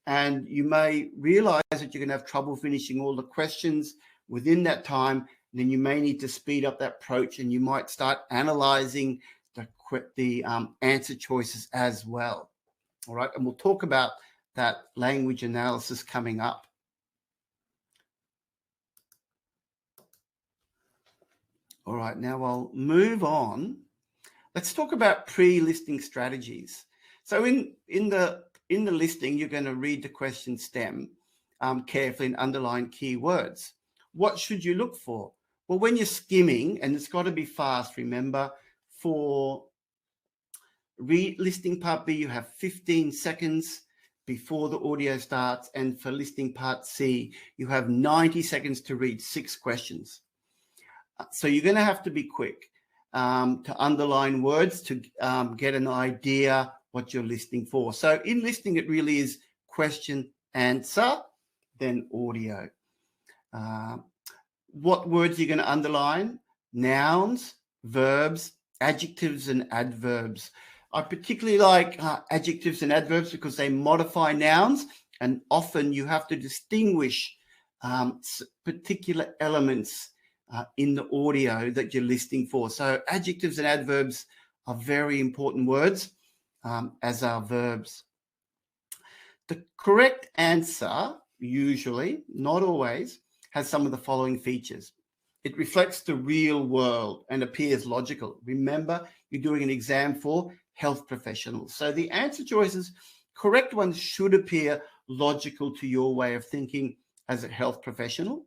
and you may realize that you're going to have trouble finishing all the questions within that time. Then you may need to speed up that approach, and you might start analyzing the answer choices as well. All right, and we'll talk about that language analysis coming up. All right, now I'll move on. Let's talk about pre-listing strategies. So in the listing, you're going to read the question stem carefully and underline keywords. What should you look for? Well, when you're skimming, and it's got to be fast, remember, for listing part B, you have 15 seconds before the audio starts, and for listing part C, you have 90 seconds to read 6 questions. So you're going to have to be quick to underline words to get an idea what you're listing for. So in listing, it really is question, answer, then audio. What words are you going to underline? Nouns, verbs, adjectives, and adverbs. I particularly like adjectives and adverbs because they modify nouns, and often you have to distinguish particular elements in the audio that you're listing for. So adjectives and adverbs are very important words, as are verbs. The correct answer, usually, not always, has some of the following features. It reflects the real world and appears logical. Remember, you're doing an exam for health professionals. So the answer choices, correct ones, should appear logical to your way of thinking as a health professional.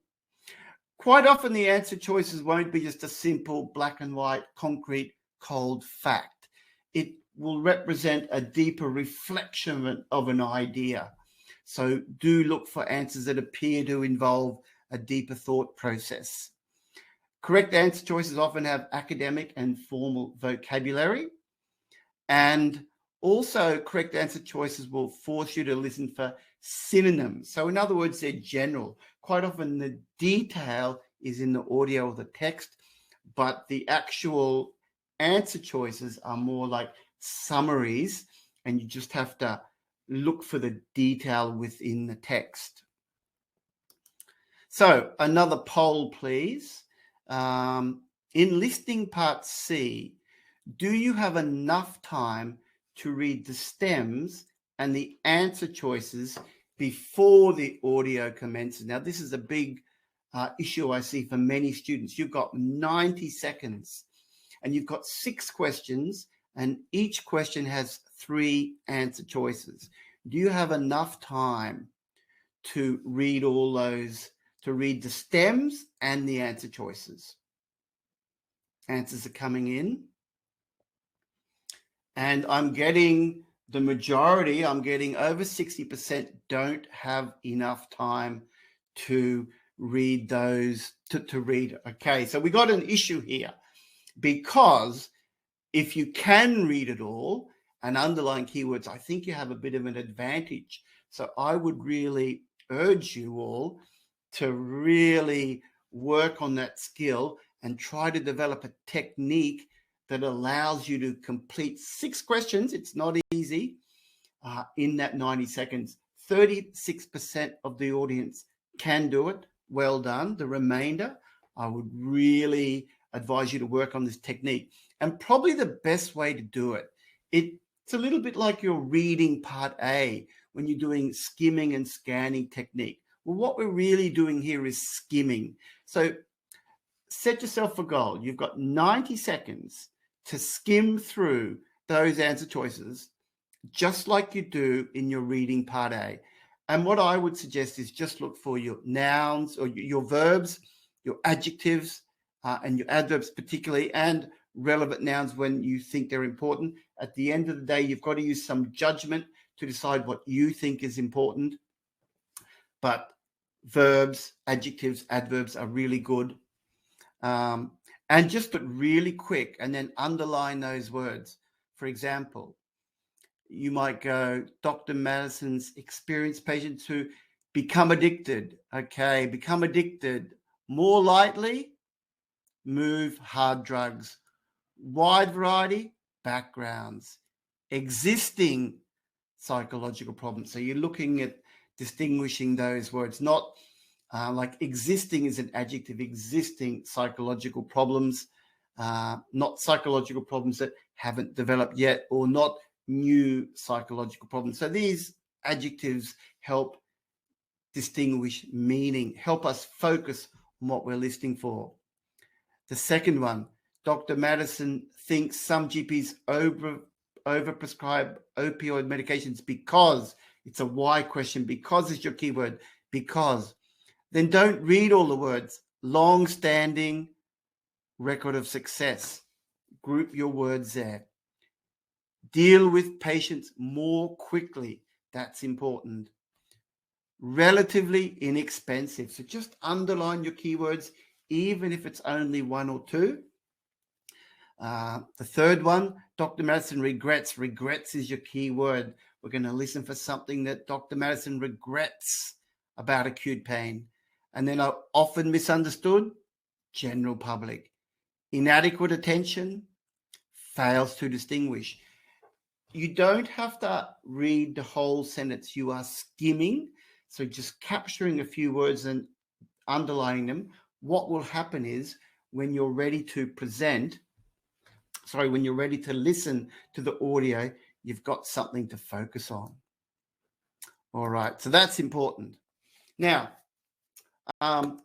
Quite often the answer choices won't be just a simple black and white, concrete, cold fact. It will represent a deeper reflection of an idea. So do look for answers that appear to involve a deeper thought process. Correct answer choices often have academic and formal vocabulary. And also correct answer choices will force you to listen for synonyms. So in other words, they're general. Quite often the detail is in the audio or the text, but the actual answer choices are more like summaries, and you just have to look for the detail within the text. So another poll, please. In listing part C, do you have enough time to read the stems and the answer choices before the audio commences? Now, this is a big issue I see for many students. You've got 90 seconds and you've got 6 questions, and each question has 3 answer choices. Do you have enough time to read all those, to read the stems and the answer choices? Answers are coming in. And I'm getting the majority, I'm getting over 60% don't have enough time to read those, to read. Okay, so we got an issue here, because if you can read it all and underline keywords, I think you have a bit of an advantage. So I would really urge you all to really work on that skill and try to develop a technique that allows you to complete 6 questions. It's not easy in that 90 seconds. 36% of the audience can do it. Well done. The remainder, I would really advise you to work on this technique. And probably the best way to do it, it's a little bit like you're reading part A when you're doing skimming and scanning technique. Well, what we're really doing here is skimming. So set yourself a goal. You've got 90 seconds to skim through those answer choices, just like you do in your reading part A. And what I would suggest is just look for your nouns or your verbs, your adjectives, and your adverbs particularly, and relevant nouns when you think they're important. At the end of the day, you've got to use some judgment to decide what you think is important. But verbs, adjectives, adverbs are really good. And just put really quick and then underline those words. For example, you might go, Dr. Madison's experienced patients who become addicted. Okay, become addicted. More likely, move hard drugs. Wide variety, backgrounds. Existing psychological problems. So you're looking at distinguishing those words, not like existing is an adjective, existing psychological problems, not psychological problems that haven't developed yet, or not new psychological problems. So these adjectives help distinguish meaning, help us focus on what we're listening for. The second one, Dr. Madison thinks some GPs overprescribe opioid medications because, it's a why question, because is your keyword, because. Then don't read all the words. Long-standing record of success. Group your words there. Deal with patients more quickly. That's important. Relatively inexpensive. So just underline your keywords, even if it's only one or two. The third one, Dr. Madison regrets. Regrets is your key word. We're going to listen for something that Dr. Madison regrets about acute pain. And then often misunderstood, general public. Inadequate attention, fails to distinguish. You don't have to read the whole sentence. You are skimming. So just capturing a few words and underlining them. What will happen is when you're ready to present, when you're ready to listen to the audio, you've got something to focus on. All right, so that's important. Now,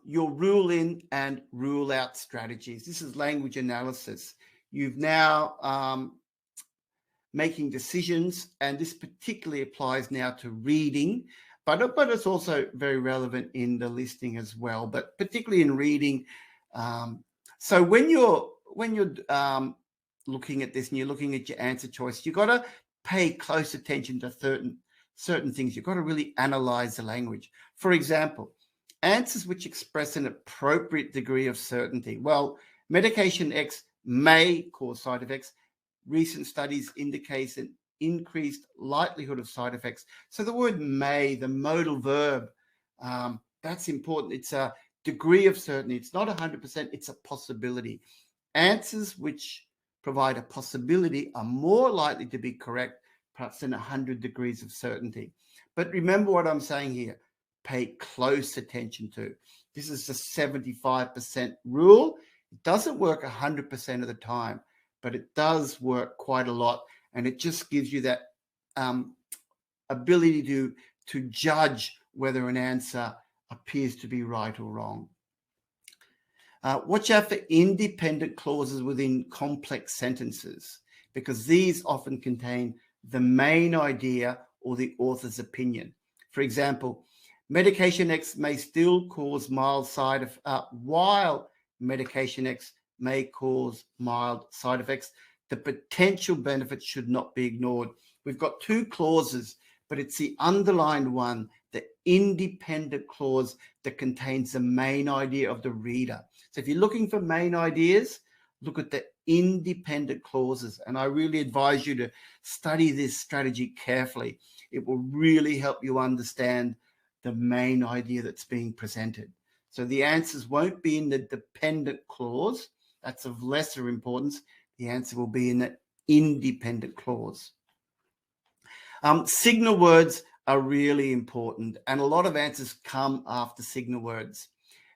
your rule in and rule out strategies. This is language analysis. You've now making decisions, and this particularly applies now to reading, but it's also very relevant in the listening as well, but particularly in reading. So when you're looking at this and you're looking at your answer choice, you've got to pay close attention to certain things. You've got to really analyze the language. For example, answers which express an appropriate degree of certainty. Well, medication X may cause side effects. Recent studies indicate an increased likelihood of side effects. So the word may, the modal verb, that's important. It's a degree of certainty. It's not 100%, it's a possibility. Answers which provide a possibility are more likely to be correct, perhaps than 100 degrees of certainty. But remember what I'm saying here. Pay close attention to. This is the 75% rule. It doesn't work 100% of the time, but it does work quite a lot. And it just gives you that ability to judge whether an answer appears to be right or wrong. Watch out for independent clauses within complex sentences, because these often contain the main idea or the author's opinion. For example, medication X may still cause mild side effects, while medication X may cause mild side effects. The potential benefits should not be ignored. We've got two clauses, but it's the underlined one, the independent clause, that contains the main idea of the reader. So if you're looking for main ideas, look at the independent clauses. And I really advise you to study this strategy carefully. It will really help you understand the main idea that's being presented. So the answers won't be in the dependent clause. That's of lesser importance. The answer will be in the independent clause. Signal words are really important, and a lot of answers come after signal words.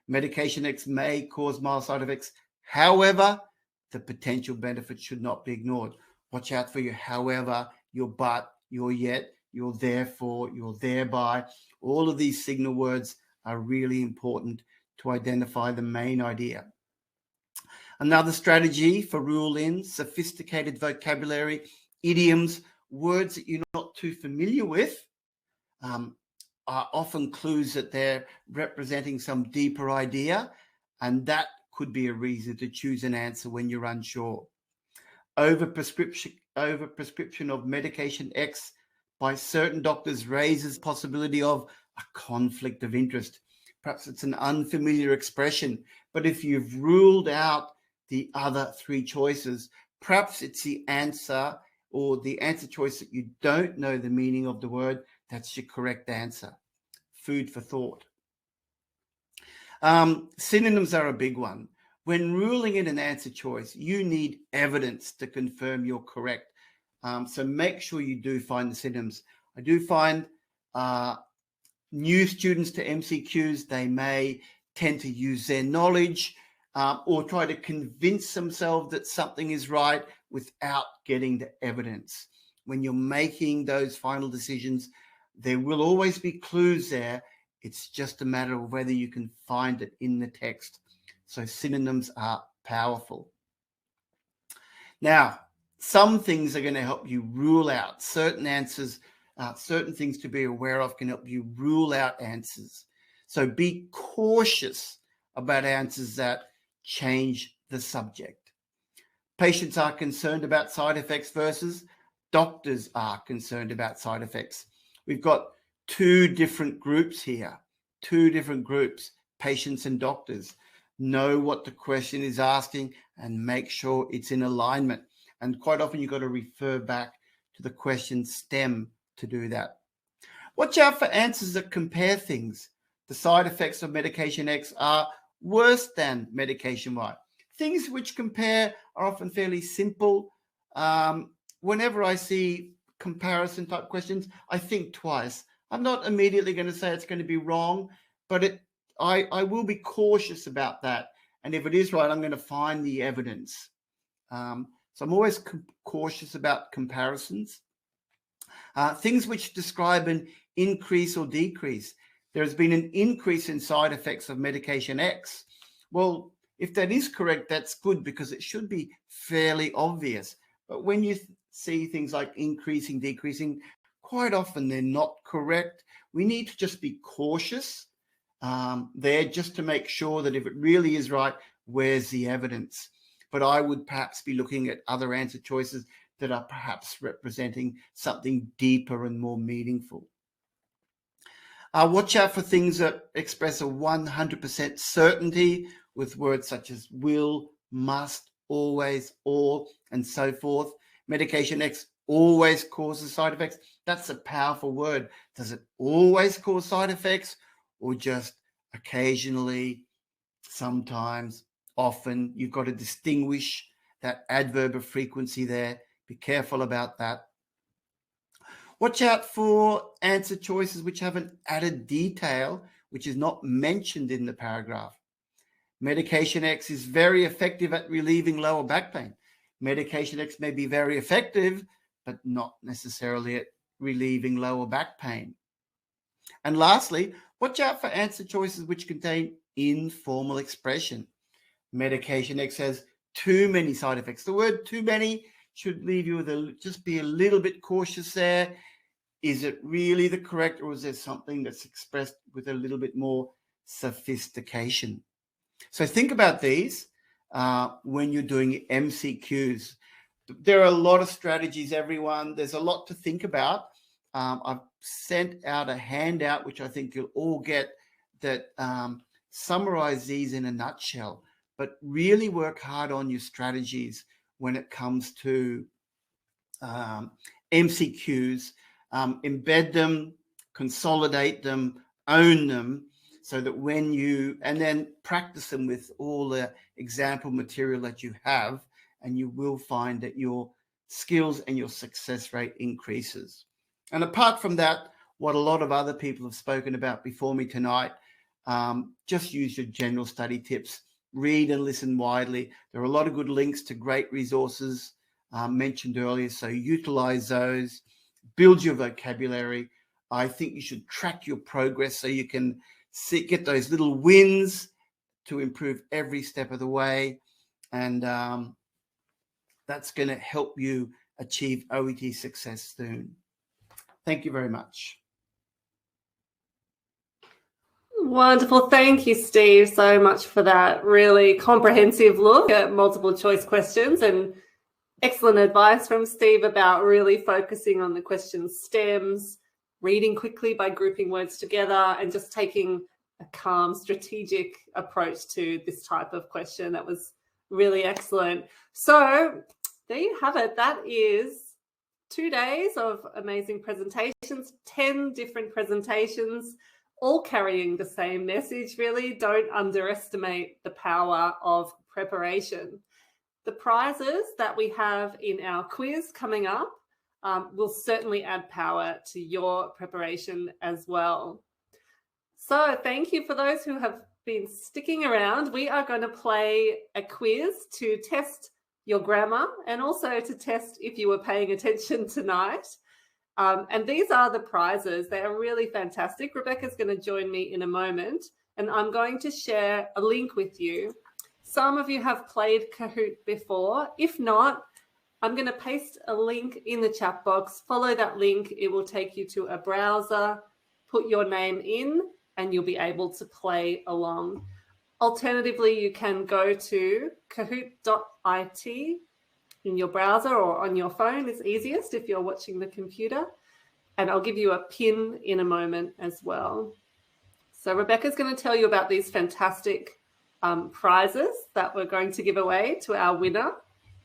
Medication X may cause mild side effects. However, the potential benefits should not be ignored. Watch out for your however, your but, your yet, your therefore, your thereby. All of these signal words are really important to identify the main idea. Another strategy for rule in, sophisticated vocabulary, idioms, words that you're not too familiar with, are often clues that they're representing some deeper idea, and that could be a reason to choose an answer when you're unsure. Overprescription of medication X by certain doctors raises the possibility of a conflict of interest. Perhaps it's an unfamiliar expression, but if you've ruled out the other three choices, perhaps it's the answer or the answer choice that you don't know the meaning of the word, that's your correct answer. Food for thought. Synonyms are a big one. When ruling in an answer choice, you need evidence to confirm you're correct. So make sure you do find the synonyms. I do find new students to MCQs, they may tend to use their knowledge or try to convince themselves that something is right without getting the evidence. When you're making those final decisions, there will always be clues there. It's just a matter of whether you can find it in the text. So synonyms are powerful. Now, some things are going to help you rule out certain answers. Certain things to be aware of can help you rule out answers. So be cautious about answers that change the subject. Patients are concerned about side effects versus doctors are concerned about side effects. We've got two different groups here, patients and doctors. Know what the question is asking and make sure it's in alignment. And quite often you've got to refer back to the question stem to do that. Watch out for answers that compare things. The side effects of medication X are worse than medication Y. Things which compare are often fairly simple. Whenever I see comparison type questions, I think twice. I'm not immediately going to say it's going to be wrong, but I will be cautious about that. And if it is right, I'm going to find the evidence. So I'm always cautious about comparisons. Things which describe an increase or decrease. There has been an increase in side effects of medication X. Well, if that is correct, that's good because it should be fairly obvious. But when you see things like increasing, decreasing, quite often they're not correct. We need to just be cautious there just to make sure that if it really is right, where's the evidence? But I would perhaps be looking at other answer choices that are perhaps representing something deeper and more meaningful. Watch out for things that express a 100% certainty with words such as will, must, always, or, and so forth. Medication X always causes side effects. That's a powerful word. Does it always cause side effects or just occasionally, sometimes, often? You've got to distinguish that adverb of frequency there. Be careful about that. Watch out for answer choices which have an added detail which is not mentioned in the paragraph. Medication X is very effective at relieving lower back pain. Medication X may be very effective, but not necessarily at relieving lower back pain. And lastly, watch out for answer choices which contain informal expression. Medication X has too many side effects. The word too many should leave you with just be a little bit cautious there. Is it really the correct, or is there something that's expressed with a little bit more sophistication? So think about these when you're doing MCQs. There are a lot of strategies, everyone. There's a lot to think about. I've sent out a handout, which I think you'll all get, that summarize these in a nutshell, but really work hard on your strategies when it comes to MCQs. Embed them, consolidate them, own them, so that when you, and then practice them with all the example material that you have, and you will find that your skills and your success rate increases. And apart from that, what a lot of other people have spoken about before me tonight, just use your general study tips, read and listen widely. There are a lot of good links to great resources mentioned earlier, so utilize those. Build your vocabulary. I think you should track your progress so you can get those little wins to improve every step of the way. And that's going to help you achieve OET success soon. Thank you very much. Wonderful. Thank you, Steve, so much for that really comprehensive look at multiple choice questions, and excellent advice from Steve about really focusing on the question stems, reading quickly by grouping words together, and just taking a calm, strategic approach to this type of question. That was really excellent. So there you have it. That is 2 days of amazing presentations, 10 different presentations, all carrying the same message, really. Don't underestimate the power of preparation. The prizes that we have in our quiz coming up will certainly add power to your preparation as well. So thank you for those who have been sticking around. We are going to play a quiz to test your grammar and also to test if you were paying attention tonight. And these are the prizes. They are really fantastic. Rebecca's going to join me in a moment, and I'm going to share a link with you. Some of you have played Kahoot before. If not, I'm going to paste a link in the chat box. Follow that link. It will take you to a browser. Put your name in, and you'll be able to play along. Alternatively, you can go to kahoot.it in your browser, or on your phone is easiest if you're watching the computer. And I'll give you a pin in a moment as well. So Rebecca's going to tell you about these fantastic prizes that we're going to give away to our winner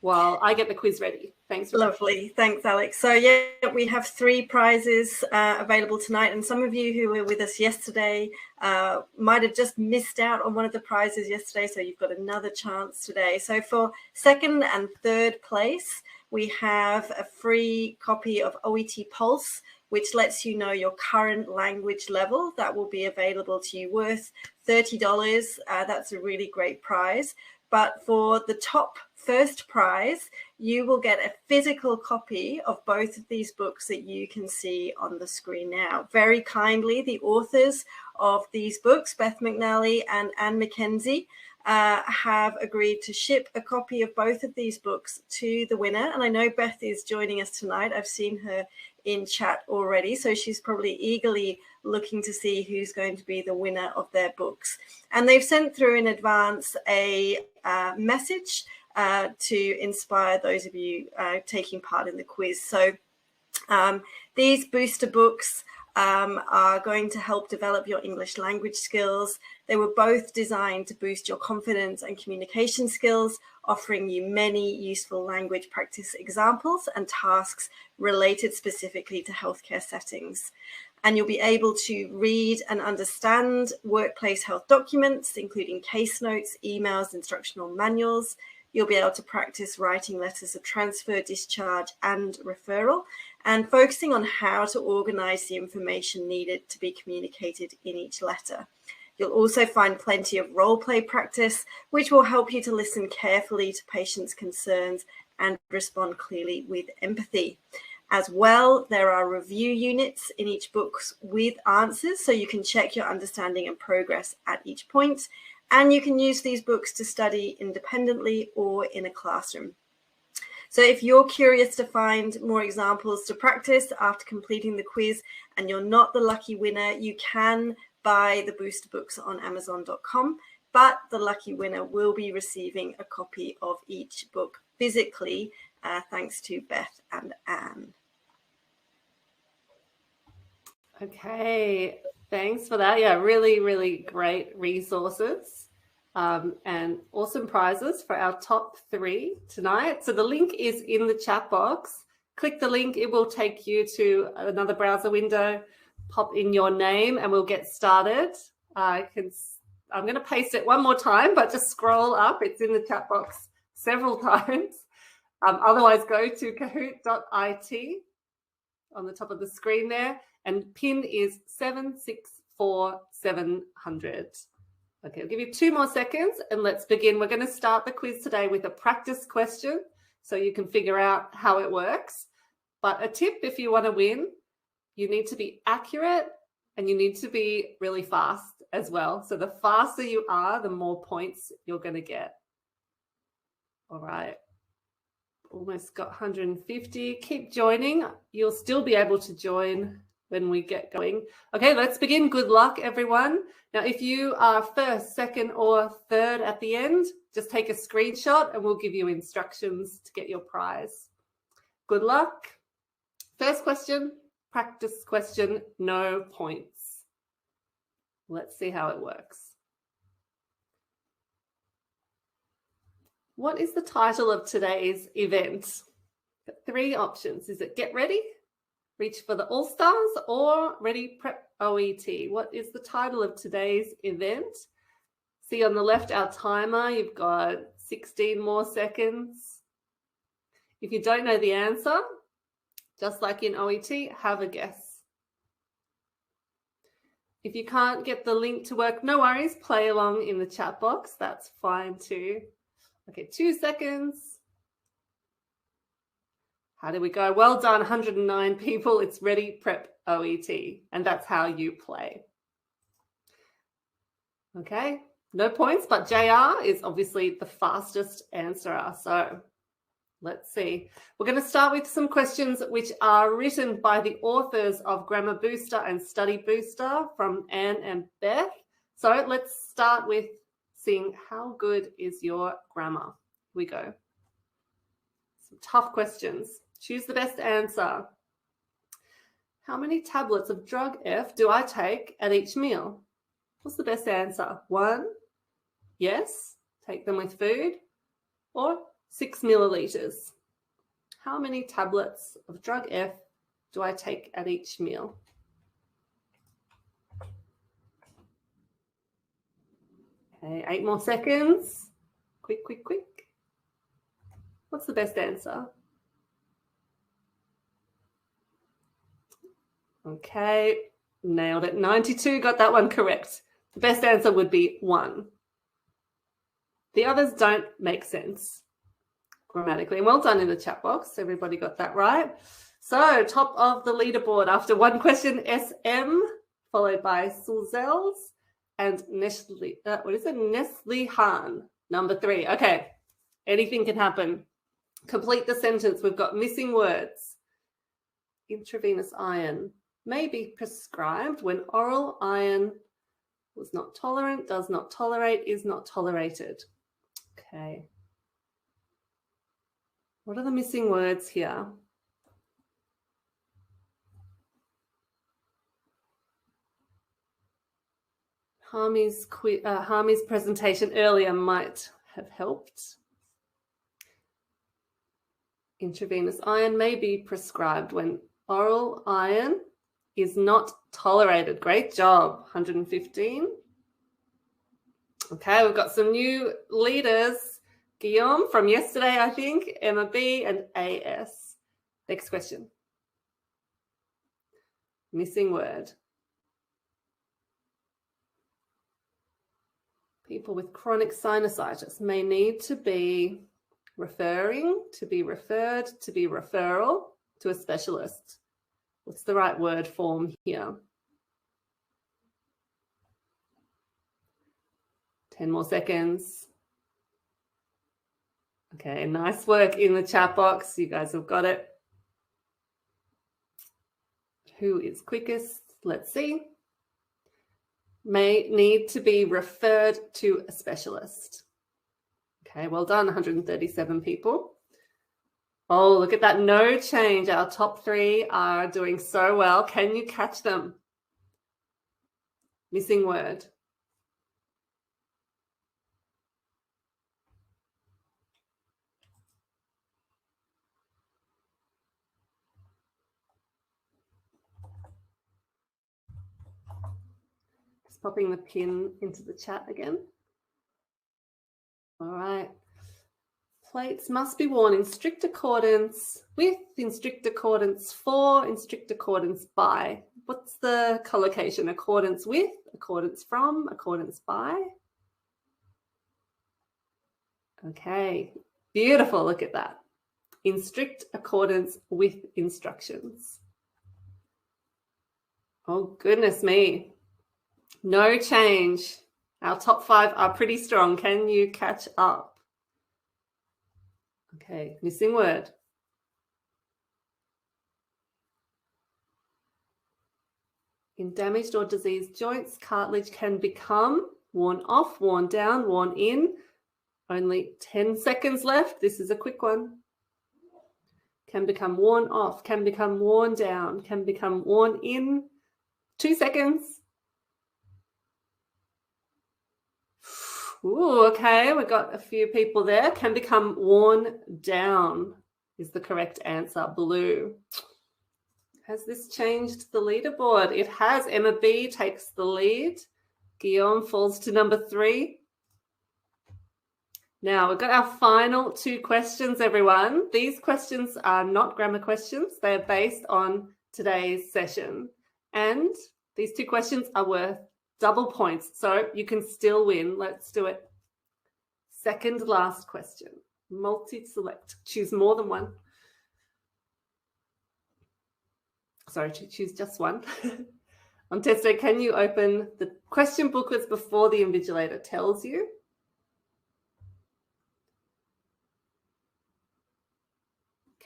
while I get the quiz ready. Thanks, Rebecca. Lovely. Thanks, Alex. So yeah, we have 3 prizes available tonight, and some of you who were with us yesterday might have just missed out on one of the prizes yesterday, so you've got another chance today. So for 2nd and 3rd place, we have a free copy of OET Pulse, which lets you know your current language level. That will be available to you, worth $30. That's a really great prize. But for the top 1st prize, you will get a physical copy of both of these books that you can see on the screen now. Very kindly, the authors of these books, Beth McNally and Anne McKenzie, have agreed to ship a copy of both of these books to the winner. And I know Beth is joining us tonight. I've seen her in chat already, so she's probably eagerly looking to see who's going to be the winner of their books. And they've sent through in advance a message to inspire those of you taking part in the quiz. So these booster books are going to help develop your English language skills. They were both designed to boost your confidence and communication skills, offering you many useful language practice examples and tasks related specifically to healthcare settings. And you'll be able to read and understand workplace health documents, including case notes, emails, instructional manuals. You'll be able to practice writing letters of transfer, discharge, and referral, and focusing on how to organize the information needed to be communicated in each letter. You'll also find plenty of role play practice, which will help you to listen carefully to patients' concerns and respond clearly with empathy. As well, there are review units in each book with answers, so you can check your understanding and progress at each point. And you can use these books to study independently or in a classroom. So if you're curious to find more examples to practice after completing the quiz and you're not the lucky winner, you can buy the booster books on Amazon.com, but the lucky winner will be receiving a copy of each book physically, thanks to Beth and Anne. Okay, thanks for that. Yeah, really, really great resources and awesome prizes for our top 3 tonight. So the link is in the chat box. Click the link, it will take you to another browser window. Pop in your name and we'll get started. I'm going to paste it one more time, but just scroll up. It's in the chat box several times. Otherwise, go to kahoot.it on the top of the screen there, and pin is 764700. Okay, I'll give you 2 more seconds and let's begin. We're going to start the quiz today with a practice question so you can figure out how it works. But a tip, if you want to win, you need to be accurate and you need to be really fast as well. So the faster you are, the more points you're going to get. All right. Almost got 150. Keep joining. You'll still be able to join when we get going. Okay, let's begin. Good luck, everyone. Now, if you are 1st, 2nd, or 3rd at the end, just take a screenshot and we'll give you instructions to get your prize. Good luck. First question, practice question, no points. Let's see how it works. What is the title of today's event? Got 3 options. Is it get ready, reach for the All Stars, or ready prep OET? What is the title of today's event? See on the left our timer, you've got 16 more seconds. If you don't know the answer, just like in OET, have a guess. If you can't get the link to work, no worries, play along in the chat box. That's fine too. Okay, 2 seconds. How did we go? Well done, 109 people. It's ready, prep, OET. And that's how you play. Okay, no points, but JR is obviously the fastest answerer. So let's see. We're going to start with some questions which are written by the authors of Grammar Booster and Study Booster from Anne and Beth. So let's start with seeing how good is your grammar. Here we go. Some tough questions. Choose the best answer. How many tablets of drug F do I take at each meal? What's the best answer? 1, yes, take them with food, or 6 milliliters. How many tablets of drug F do I take at each meal? Okay, 8 more seconds. Quick, quick, quick. What's the best answer? Okay, nailed it. 92 got that one correct. The best answer would be 1. The others don't make sense grammatically. And well done in the chat box. Everybody got that right. So top of the leaderboard after one question, SM, followed by Sulzels and Nestle. What is it? Nestle Han, number 3. Okay, anything can happen. Complete the sentence. We've got missing words. Intravenous iron may be prescribed when oral iron was not tolerant, does not tolerate, is not tolerated. Okay. What are the missing words here? Harmy's presentation earlier might have helped. Intravenous iron may be prescribed when oral iron is not tolerated. Great job, 115. Okay, we've got some new leaders. Guillaume from yesterday, I think, Emma B and AS. Next question. Missing word. People with chronic sinusitis may need to be referring, to be referred, to be referral to a specialist. What's the right word form here? 10 more seconds. Okay, nice work in the chat box. You guys have got it. Who is quickest? Let's see. May need to be referred to a specialist. Okay, well done, 137 people. Oh, look at that, no change. Our top 3 are doing so well. Can you catch them? Missing word. Just popping the pin into the chat again. All right. Plates must be worn in strict accordance with, in strict accordance for, in strict accordance by. What's the collocation? Accordance with, accordance from, accordance by. Okay, beautiful. Look at that. In strict accordance with instructions. Oh, goodness me. No change. Our top 5 are pretty strong. Can you catch up? Okay, missing word. In damaged or diseased joints, cartilage can become worn off, worn down, worn in. Only 10 seconds left. This is a quick one. Can become worn off, can become worn down, can become worn in. 2 seconds. Ooh, okay, we've got a few people there. Can become worn down. is the correct answer, blue. Has this changed the leaderboard? It has. Emma B takes the lead. Guillaume falls to number 3. Now, we've got our final 2 questions, everyone. These questions are not grammar questions. They're based on today's session. And these 2 questions are worth double points, so you can still win. Let's do it. Second last question. Multi-select. Choose more than one. Sorry, to choose just one. On test day, can you open the question booklets before the invigilator tells you?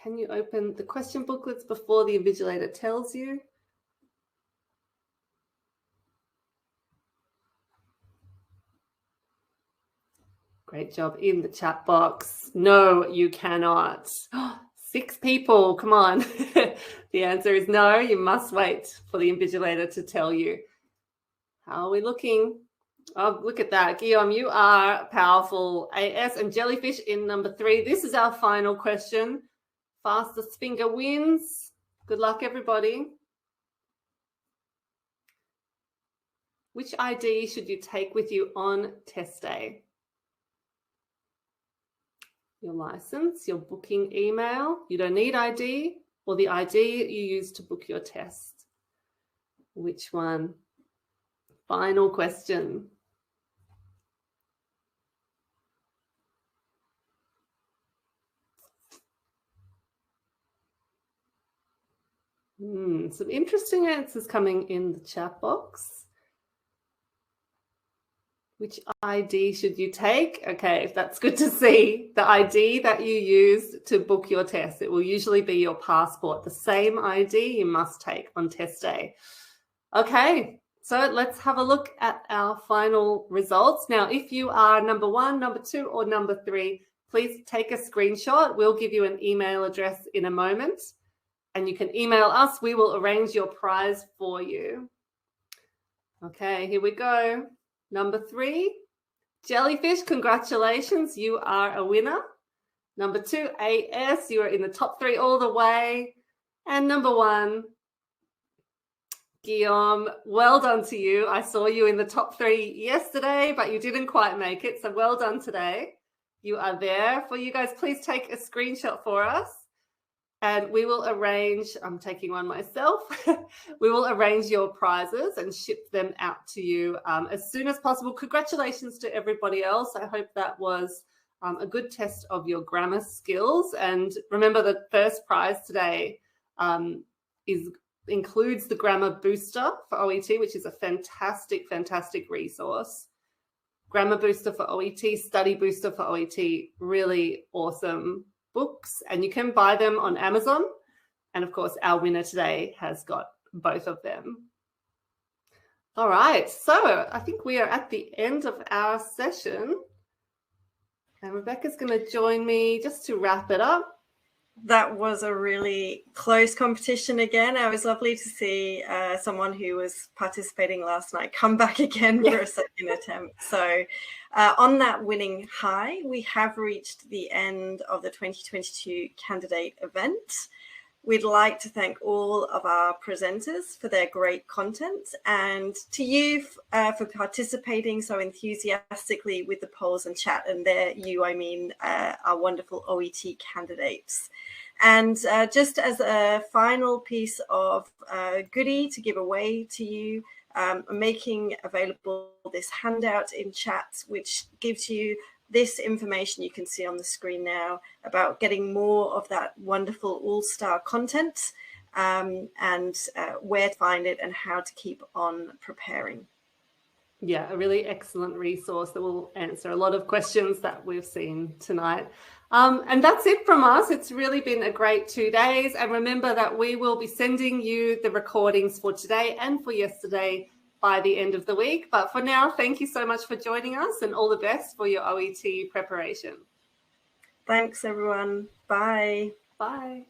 Can you open the question booklets before the invigilator tells you? Great job in the chat box. No, you cannot. 6 people, come on. The answer is no, you must wait for the invigilator to tell you. How are we looking? Oh, look at that. Guillaume, you are powerful. AS and Jellyfish in number 3. This is our final question. Fastest finger wins. Good luck, everybody. Which ID should you take with you on test day? Your license, your booking email, you don't need ID, or the ID you use to book your test. Which one? Final question. Some interesting answers coming in the chat box. Which ID should you take? Okay, that's good to see. The ID that you use to book your test, it will usually be your passport. The same ID you must take on test day. Okay, so let's have a look at our final results. Now, if you are number 1, number 2, or number 3, please take a screenshot. We'll give you an email address in a moment, and you can email us. We will arrange your prize for you. Okay, here we go. Number 3, Jellyfish, congratulations, you are a winner. Number 2, AS, you are in the top 3 all the way. And number 1, Guillaume, well done to you. I saw you in the top 3 yesterday, but you didn't quite make it, so well done today. You are there. For you guys, please take a screenshot for us. And we will arrange, I'm taking one myself, we will arrange your prizes and ship them out to you as soon as possible. Congratulations to everybody else. I hope that was a good test of your grammar skills. And remember, the first prize today includes the Grammar Booster for OET, which is a fantastic, fantastic resource. Grammar Booster for OET, Study Booster for OET, really awesome books, and you can buy them on Amazon. And of course, our winner today has got both of them. All right, so I think we are at the end of our session, and Rebecca's going to join me just to wrap it up. That was a really close competition again. It was lovely to see someone who was participating last night come back again for a second attempt. So on that winning high, we have reached the end of the 2022 candidate event. We'd like to thank all of our presenters for their great content, and to you for participating so enthusiastically with the polls and chat. And there you, I mean, our wonderful OET candidates. And just as a final piece of goodie to give away to you, I'm making available this handout in chat, which gives you this information you can see on the screen now about getting more of that wonderful all-star content, and where to find it and how to keep on preparing. Yeah, a really excellent resource that will answer a lot of questions that we've seen tonight. And that's it from us. It's really been a great 2 days. And remember that we will be sending you the recordings for today and for yesterday by the end of the week. But for now, thank you so much for joining us, and all the best for your OET preparation. Thanks, everyone. Bye. Bye.